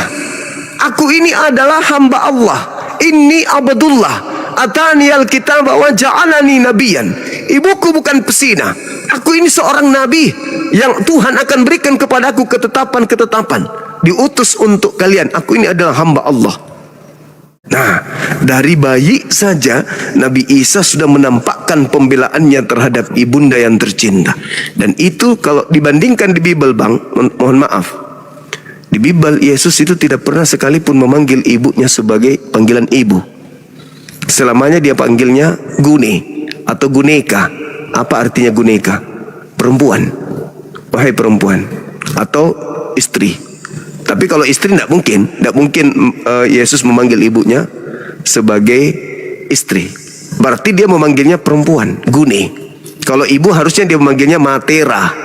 Aku ini adalah hamba Allah. Inni abdullah. Atani al-kitab wa ja'alani nabiyan. Ibuku bukan pesina. Aku ini seorang nabi yang Tuhan akan berikan kepadaku ketetapan-ketetapan. Diutus untuk kalian. Aku ini adalah hamba Allah. Nah, dari bayi saja Nabi Isa sudah menampakkan pembelaannya terhadap ibunda yang tercinta. Dan itu kalau dibandingkan di Bible, Bang, mohon maaf, di Bible Yesus itu tidak pernah sekalipun memanggil ibunya sebagai panggilan ibu. Selamanya dia panggilnya Gune atau Guneka. Apa artinya Guneka? Perempuan. Wahai perempuan. Atau istri. Tapi kalau istri tidak mungkin Yesus memanggil ibunya sebagai istri. Berarti dia memanggilnya perempuan, Gune. Kalau ibu harusnya dia memanggilnya Matera.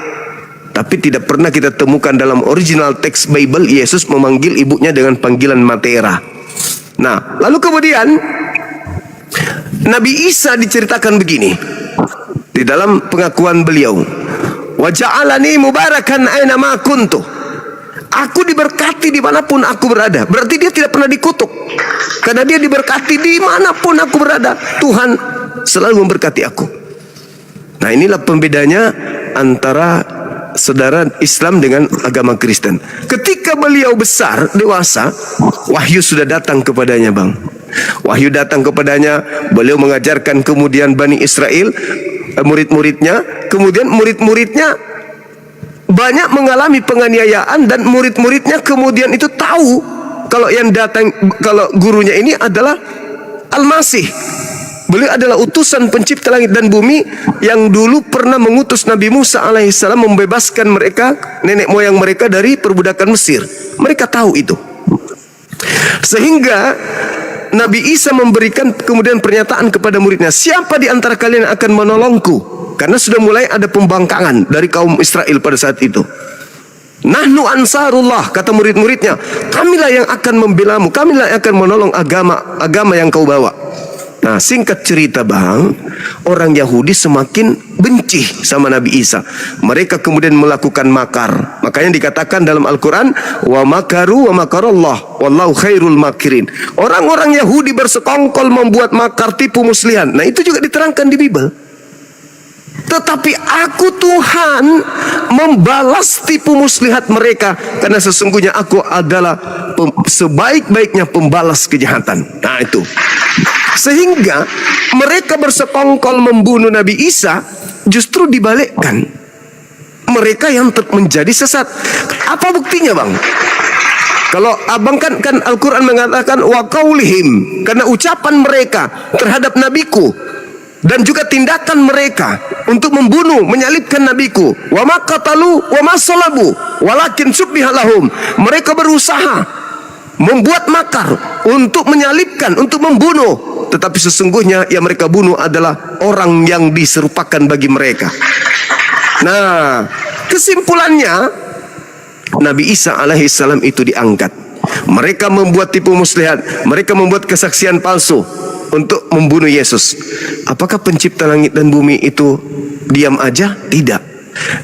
Tapi tidak pernah kita temukan dalam original teks Bible Yesus memanggil ibunya dengan panggilan Matera. Nah, lalu kemudian Nabi Isa diceritakan begini di dalam pengakuan beliau, wa ja'alani mubarakan aina ma kuntu. Aku diberkati dimanapun aku berada. Berarti dia tidak pernah dikutuk. Karena dia diberkati dimanapun aku berada. Tuhan selalu memberkati aku. Nah, inilah pembedanya antara saudara Islam dengan agama Kristen. Ketika beliau besar, dewasa, wahyu sudah datang kepadanya, Bang. Wahyu datang kepadanya. Beliau mengajarkan kemudian Bani Israel, murid-muridnya. Kemudian murid-muridnya banyak mengalami penganiayaan dan murid-muridnya kemudian itu tahu kalau yang datang, kalau gurunya ini adalah Al-Masih. Beliau adalah utusan pencipta langit dan bumi yang dulu pernah mengutus Nabi Musa alaihissalam membebaskan mereka, nenek moyang mereka dari perbudakan Mesir. Mereka tahu itu. Sehingga Nabi Isa memberikan kemudian pernyataan kepada muridnya, siapa di antara kalian yang akan menolongku? Karena sudah mulai ada pembangkangan dari kaum Israel pada saat itu. Nahnu ansarullah, kata murid-muridnya, kamilah yang akan membelamu, kamilah yang akan menolong agama yang kau bawa. Nah, singkat cerita, Bang, orang Yahudi semakin benci sama Nabi Isa. Mereka kemudian melakukan makar. Makanya dikatakan dalam Al-Quran, wa makaru wa makarallah wallahu khairul makirin. Orang-orang Yahudi bersekongkol membuat makar tipu muslihan. Nah, itu juga diterangkan di Bible. Tetapi aku Tuhan membalas tipu muslihat mereka, karena sesungguhnya aku adalah sebaik-baiknya pembalas kejahatan. Nah, itu. Sehingga mereka bersekongkol membunuh Nabi Isa, justru dibalikkan. Mereka yang menjadi sesat. Apa buktinya, Bang? Kalau abang kan Al-Quran mengatakan wa qaulihim, karena ucapan mereka terhadap nabiku dan juga tindakan mereka untuk membunuh, menyalibkan nabiku. Wa ma qatalu wa ma salabu walakin subbiha lahum. Mereka berusaha membuat makar untuk menyalibkan, untuk membunuh, tetapi sesungguhnya yang mereka bunuh adalah orang yang diserupakan bagi mereka. Nah, kesimpulannya Nabi Isa alaihissalam itu diangkat. Mereka membuat tipu muslihat, mereka membuat kesaksian palsu untuk membunuh Yesus. Apakah pencipta langit dan bumi itu diam aja? Tidak.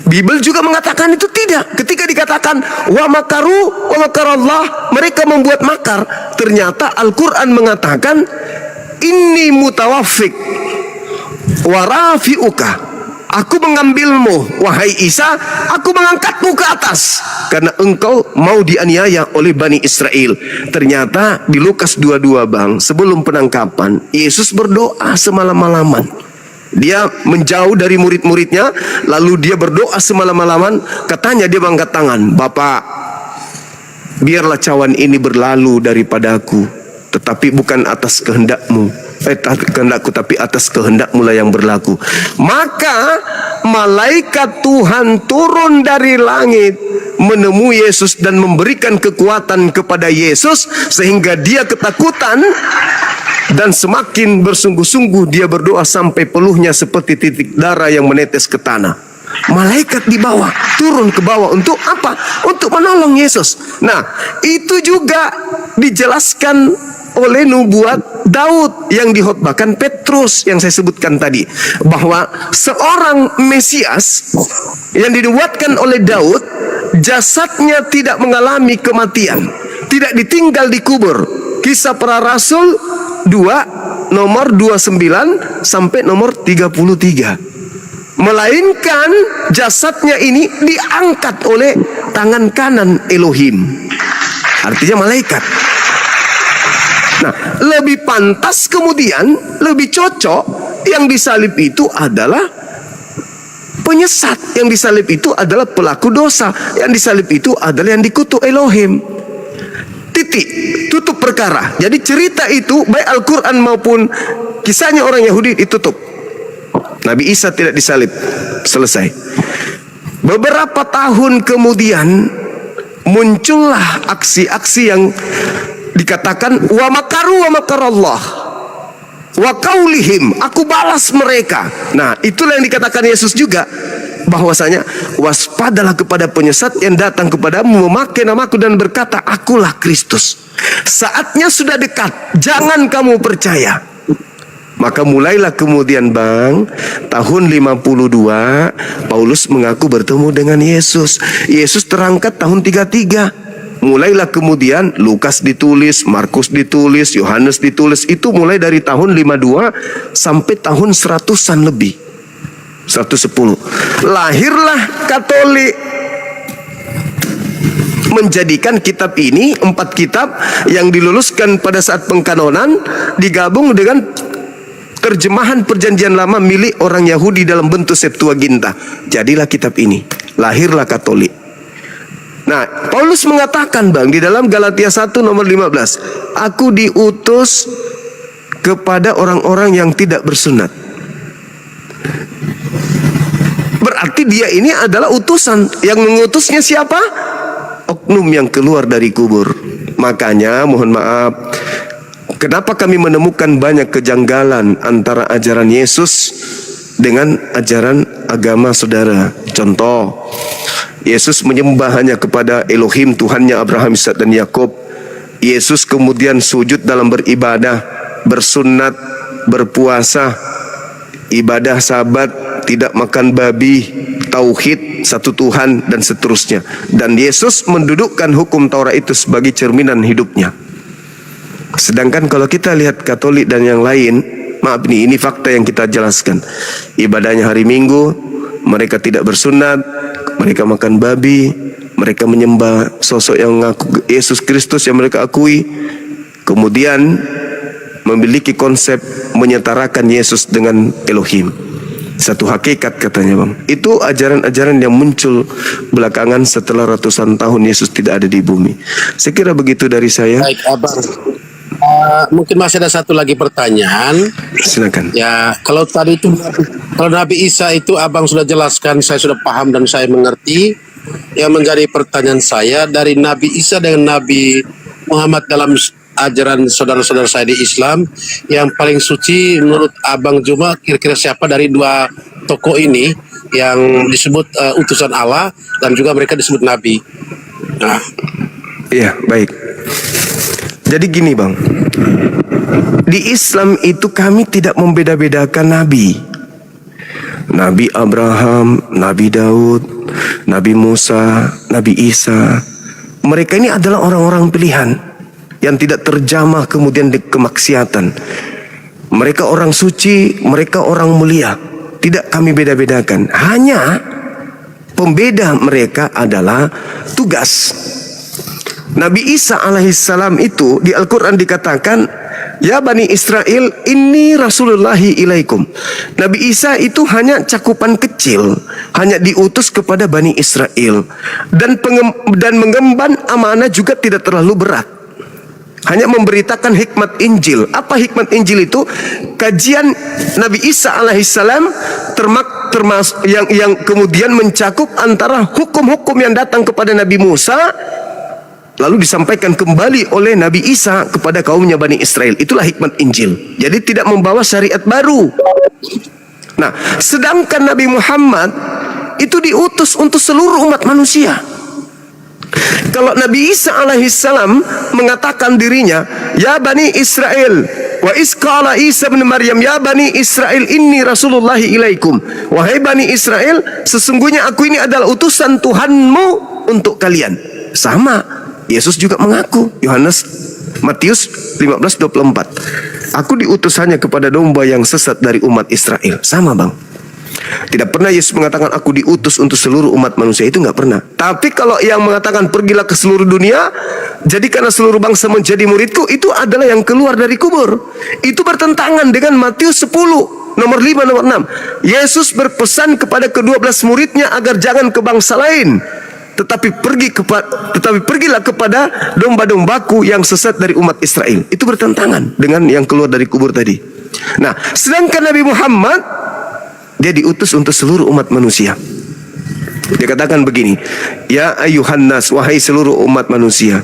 Bible juga mengatakan itu tidak. Ketika dikatakan wa makaru wa makarallah, mereka membuat makar, ternyata Al-Quran mengatakan inni mutawaffik wa rafi'uka. Aku mengambilmu, wahai Isa, aku mengangkatmu ke atas karena engkau mau dianiaya oleh Bani Israel. Ternyata di Lukas 22, Bang, sebelum penangkapan, Yesus berdoa semalam-malaman. Dia menjauh dari murid-muridnya, lalu dia berdoa semalam-malaman. Katanya dia mengangkat tangan, Bapak, biarlah cawan ini berlalu daripadaku, tetapi bukan atas kehendakmu, kehendakku, tapi atas kehendakmu lah yang berlaku. Maka malaikat Tuhan turun dari langit menemui Yesus dan memberikan kekuatan kepada Yesus sehingga dia ketakutan dan semakin bersungguh-sungguh dia berdoa sampai peluhnya seperti titik darah yang menetes ke tanah. Malaikat di bawah turun ke bawah untuk apa? Untuk menolong Yesus. Nah, itu juga dijelaskan oleh nubuat Daud yang dihotbahkan Petrus yang saya sebutkan tadi, bahwa seorang Mesias yang dinubuatkan oleh Daud, jasadnya tidak mengalami kematian, tidak ditinggal di kubur. Kisah Para Rasul 2 nomor 29 sampai nomor 33. Melainkan jasadnya ini diangkat oleh tangan kanan Elohim, artinya malaikat. Nah, lebih pantas kemudian, lebih cocok yang disalib itu adalah penyesat, yang disalib itu adalah pelaku dosa, yang disalib itu adalah yang dikutuk Elohim. Titik, tutup perkara. Jadi cerita itu baik Al-Quran maupun kisahnya orang Yahudi ditutup. Nabi Isa tidak disalib, selesai. Beberapa tahun kemudian muncullah aksi-aksi yang dikatakan wa makaru wa makarallah wa qaulihim, aku balas mereka. Nah, itulah yang dikatakan Yesus juga, bahwasanya waspadalah kepada penyesat yang datang kepadamu memakai namaku dan berkata akulah Kristus. Saatnya sudah dekat, jangan kamu percaya. Maka mulailah kemudian tahun 52 Paulus mengaku bertemu dengan Yesus. Yesus terangkat tahun 33. Mulailah kemudian Lukas ditulis, Markus ditulis, Yohanes ditulis. Itu mulai dari tahun 52 sampai tahun 100-an lebih, 110. Lahirlah Katolik, menjadikan kitab ini, 4 kitab yang diluluskan pada saat pengkanonan, digabung dengan terjemahan perjanjian lama milik orang Yahudi dalam bentuk Septuaginta. Jadilah kitab ini, lahirlah Katolik. Nah, Paulus mengatakan di dalam Galatia 1 nomor 15, aku diutus kepada orang-orang yang tidak bersunat. Berarti dia ini adalah utusan. Yang mengutusnya siapa? Oknum yang keluar dari kubur. Makanya mohon maaf, kenapa kami menemukan banyak kejanggalan antara ajaran Yesus dengan ajaran agama saudara. Contoh, Yesus menyembah hanya kepada Elohim, Tuhannya Abraham, Ishak dan Yakub. Yesus kemudian sujud dalam beribadah, bersunat, berpuasa, ibadah sabat, tidak makan babi, tauhid, satu Tuhan, dan seterusnya. Dan Yesus mendudukkan hukum Taurat itu sebagai cerminan hidupnya. Sedangkan kalau kita lihat Katolik dan yang lain, maaf nih, ini fakta yang kita jelaskan. Ibadahnya hari Minggu, mereka tidak bersunat, mereka makan babi, mereka menyembah sosok yang mengaku Yesus Kristus yang mereka akui. Kemudian memiliki konsep menyetarakan Yesus dengan Elohim, satu hakikat katanya bang. Itu ajaran-ajaran yang muncul belakangan setelah ratusan tahun Yesus tidak ada di bumi. Saya kira begitu dari saya. Baik, Abang. Mungkin masih ada satu lagi pertanyaan. Silakan. Ya, kalau tadi itu, kalau Nabi Isa itu Abang sudah jelaskan, saya sudah paham dan saya mengerti. Yang menjadi pertanyaan saya, dari Nabi Isa dengan Nabi Muhammad dalam ajaran saudara-saudara saya di Islam, yang paling suci menurut Abang Juma kira-kira siapa dari dua tokoh ini yang disebut utusan Allah dan juga mereka disebut Nabi? Nah, iya, baik. Jadi gini bang, di Islam itu kami tidak membeda-bedakan Nabi. Nabi Abraham, Nabi Daud, Nabi Musa, Nabi Isa. Mereka ini adalah orang-orang pilihan yang tidak terjamah kemudian di kemaksiatan. Mereka orang suci, mereka orang mulia. Tidak kami beda-bedakan. Hanya pembeda mereka adalah tugas. Nabi Isa alaihissalam itu di Al-Quran dikatakan, ya Bani Israel, ini Rasulullahi ilaikum. Nabi Isa itu hanya cakupan kecil, hanya diutus kepada Bani Israel. Dan mengemban amanah juga tidak terlalu berat. Hanya memberitakan hikmat Injil. Apa hikmat Injil itu? Kajian Nabi Isa alaihissalam termasuk yang kemudian mencakup antara hukum-hukum yang datang kepada Nabi Musa lalu disampaikan kembali oleh Nabi Isa kepada kaumnya Bani Israel. Itulah hikmat Injil. Jadi tidak membawa syariat baru. Nah, sedangkan Nabi Muhammad itu diutus untuk seluruh umat manusia. Kalau Nabi Isa alaihissalam mengatakan dirinya, ya Bani Israel, wa isqala Isa bin Maryam, ya Bani Israel, inni Rasulullahi ilaikum. Wahai Bani Israel, sesungguhnya aku ini adalah utusan Tuhanmu untuk kalian. Sama, Yesus juga mengaku, Matius 15:24. Aku diutus hanya kepada domba yang sesat dari umat Israel. Sama bang. Tidak pernah Yesus mengatakan aku diutus untuk seluruh umat manusia, itu nggak pernah. Tapi kalau yang mengatakan pergilah ke seluruh dunia, jadikanlah seluruh bangsa menjadi muridku, itu adalah yang keluar dari kubur. Itu bertentangan dengan Matius 10 nomor 5 nomor 6. Yesus berpesan kepada ke-12 muridnya agar jangan ke bangsa lain, tetapi pergilah kepada domba-dombaku yang sesat dari umat Israel. Itu bertentangan dengan yang keluar dari kubur tadi. Nah, sedangkan Nabi Muhammad dia diutus untuk seluruh umat manusia. Dia katakan begini, ya ayuhan nas, wahai seluruh umat manusia,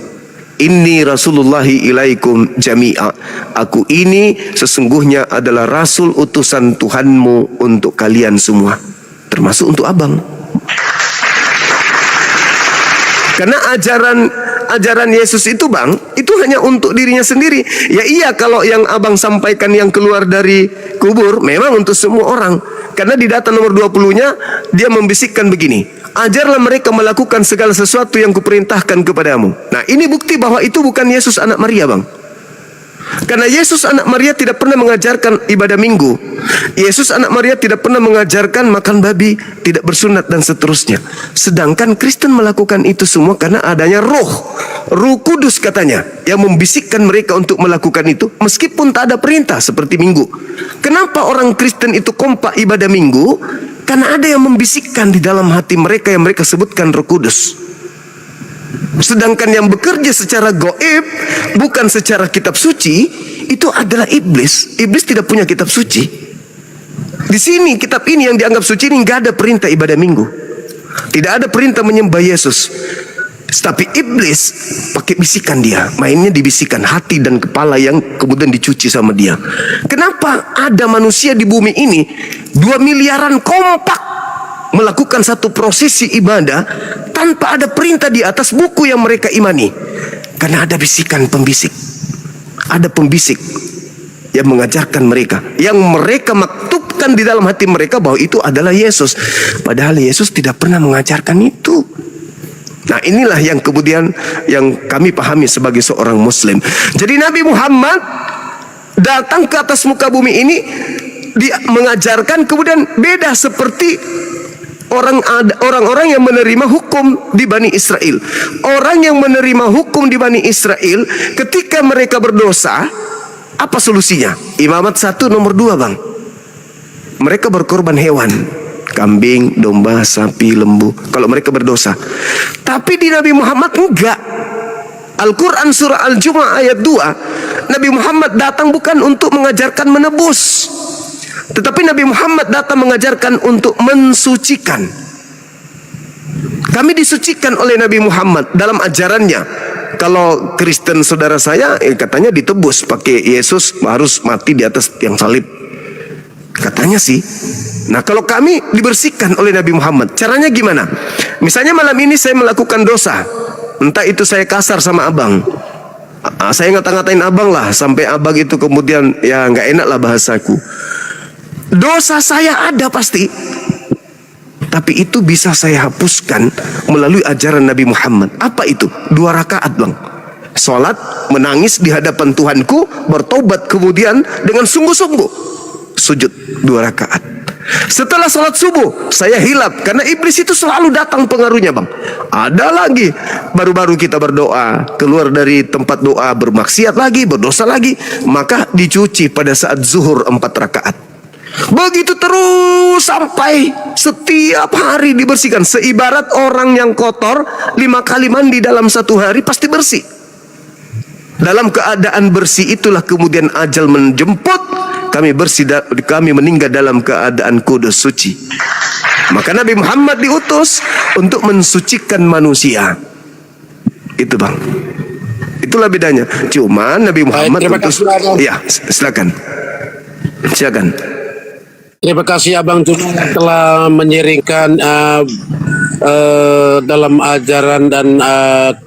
inni rasulullahi ilaikum jami'a. Aku ini sesungguhnya adalah rasul utusan Tuhanmu untuk kalian semua, termasuk untuk abang. Karena ajaran Yesus itu bang, itu hanya untuk dirinya sendiri. Ya iya, kalau yang abang sampaikan yang keluar dari kubur memang untuk semua orang. Karena di data nomor 20-nya dia membisikkan begini, ajarlah mereka melakukan segala sesuatu yang kuperintahkan kepadamu. Nah, ini bukti bahwa itu bukan Yesus anak Maria bang. Karena Yesus anak Maria tidak pernah mengajarkan ibadah minggu. Yesus anak Maria tidak pernah mengajarkan makan babi, tidak bersunat dan seterusnya. Sedangkan Kristen melakukan itu semua karena adanya Roh Kudus katanya yang membisikkan mereka untuk melakukan itu meskipun tak ada perintah seperti minggu. Kenapa orang Kristen itu kompak ibadah minggu? Karena ada yang membisikkan di dalam hati mereka yang mereka sebutkan Roh Kudus. Sedangkan yang bekerja secara gaib, bukan secara kitab suci, itu adalah iblis. Iblis tidak punya kitab suci. Di sini kitab ini yang dianggap suci ini nggak ada perintah ibadah minggu, tidak ada perintah menyembah Yesus. Tapi iblis pakai bisikan dia, mainnya dibisikan hati dan kepala yang kemudian dicuci sama dia. Kenapa ada manusia di bumi ini 2 miliaran kompak melakukan satu prosesi ibadah tanpa ada perintah di atas buku yang mereka imani? Karena ada bisikan pembisik, ada pembisik yang mengajarkan mereka, yang mereka maktubkan di dalam hati mereka bahwa itu adalah Yesus, padahal Yesus tidak pernah mengajarkan itu. Nah, inilah yang kemudian yang kami pahami sebagai seorang muslim. Jadi Nabi Muhammad datang ke atas muka bumi ini, dia mengajarkan kemudian beda seperti orang-orang yang menerima hukum di Bani Israel. Orang yang menerima hukum di Bani Israel ketika mereka berdosa, apa solusinya? Imamat 1 nomor 2 bang. Mereka berkorban hewan, kambing, domba, sapi, lembu, kalau mereka berdosa. Tapi di Nabi Muhammad enggak. Al-Quran surah Al-Jumu'ah ayat 2, Nabi Muhammad datang bukan untuk mengajarkan menebus, tetapi Nabi Muhammad datang mengajarkan untuk mensucikan. Kami disucikan oleh Nabi Muhammad dalam ajarannya. Kalau Kristen saudara saya katanya ditebus pakai Yesus harus mati di atas tiang salib, katanya sih. Nah, kalau kami dibersihkan oleh Nabi Muhammad, caranya gimana? Misalnya malam ini saya melakukan dosa, entah itu saya kasar sama abang, saya ngata-ngatain abang lah, sampai abang itu kemudian ya nggak enak lah bahasaku. Dosa saya ada pasti, tapi itu bisa saya hapuskan melalui ajaran Nabi Muhammad. Apa itu? 2 rakaat bang. Sholat, menangis di hadapan Tuhanku, bertobat kemudian dengan sungguh-sungguh sujud 2 rakaat. Setelah sholat subuh saya hilap, karena iblis itu selalu datang pengaruhnya bang. Ada lagi, baru-baru kita berdoa, keluar dari tempat doa bermaksiat lagi, berdosa lagi, maka dicuci pada saat zuhur 4 rakaat. Begitu terus sampai setiap hari dibersihkan. Seibarat orang yang kotor 5 kali mandi dalam 1 hari pasti bersih. Dalam keadaan bersih itulah kemudian ajal menjemput. Kami meninggal dalam keadaan kudus suci. Maka Nabi Muhammad diutus untuk mensucikan manusia. Itu bang. Itulah bedanya. Cuma Nabi Muhammad terima utus. kasih, Abang. Ya, silakan. Silakan. Terima kasih Abang Juma telah menyiringkan dalam ajaran dan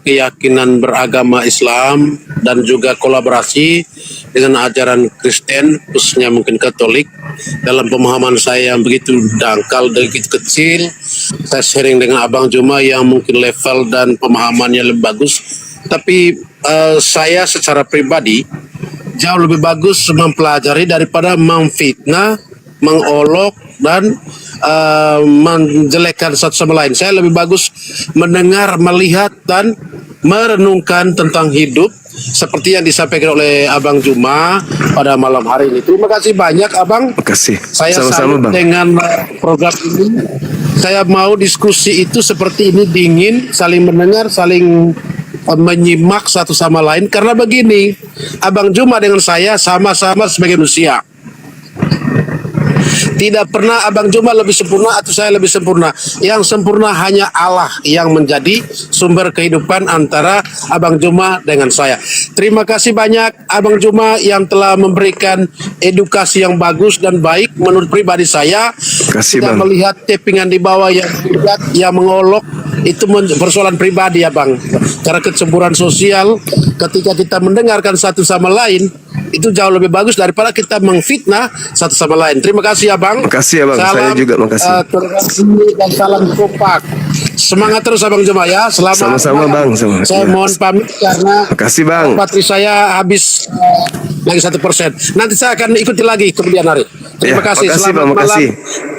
keyakinan beragama Islam dan juga kolaborasi dengan ajaran Kristen, khususnya mungkin Katolik. Dalam pemahaman saya yang begitu dangkal, begitu kecil, saya sharing dengan Abang Juma yang mungkin level dan pemahamannya lebih bagus. Tapi saya secara pribadi jauh lebih bagus mempelajari daripada memfitnah, mengolok dan menjelekkan satu sama lain. Saya lebih bagus mendengar, melihat dan merenungkan tentang hidup seperti yang disampaikan oleh Abang Juma pada malam hari ini. Terima kasih banyak Abang. Terima kasih. Saya Sama-sama salut bang. dengan program ini. Saya mau diskusi itu seperti ini, dingin, saling mendengar, saling menyimak satu sama lain. Karena begini, Abang Juma dengan saya sama-sama sebagai manusia. Tidak pernah Abang Juma lebih sempurna atau saya lebih sempurna. Yang sempurna hanya Allah yang menjadi sumber kehidupan antara Abang Juma dengan saya. Terima kasih banyak Abang Juma yang telah memberikan edukasi yang bagus dan baik. Menurut pribadi saya, Kasih, tidak Bang. melihat tappingan di bawah yang tidak, yang mengolok, itu persoalan pribadi ya Bang. Karena kecemburuan sosial ketika kita mendengarkan satu sama lain itu jauh lebih bagus daripada kita mengfitnah satu sama lain. Terima kasih ya Bang. Makasih ya Bang. Salam, Saya juga makasih. toleransi dan salam kompak. Semangat terus Abang Juma ya. Selamat Sama-sama, malam. Bang. Sama. Saya Ya. mohon pamit karena Makasih Bang. baterai saya habis lagi 1%. Nanti saya akan ikuti lagi kemudian hari. Terima Ya, kasih. makasih, Selamat Bang. malam. Makasih.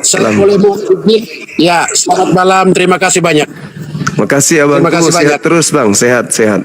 Saya Salam. boleh ya, selamat malam. Terima kasih banyak. Makasih ya Bang. Terima kasih Sehat banyak. terus Bang. Sehat.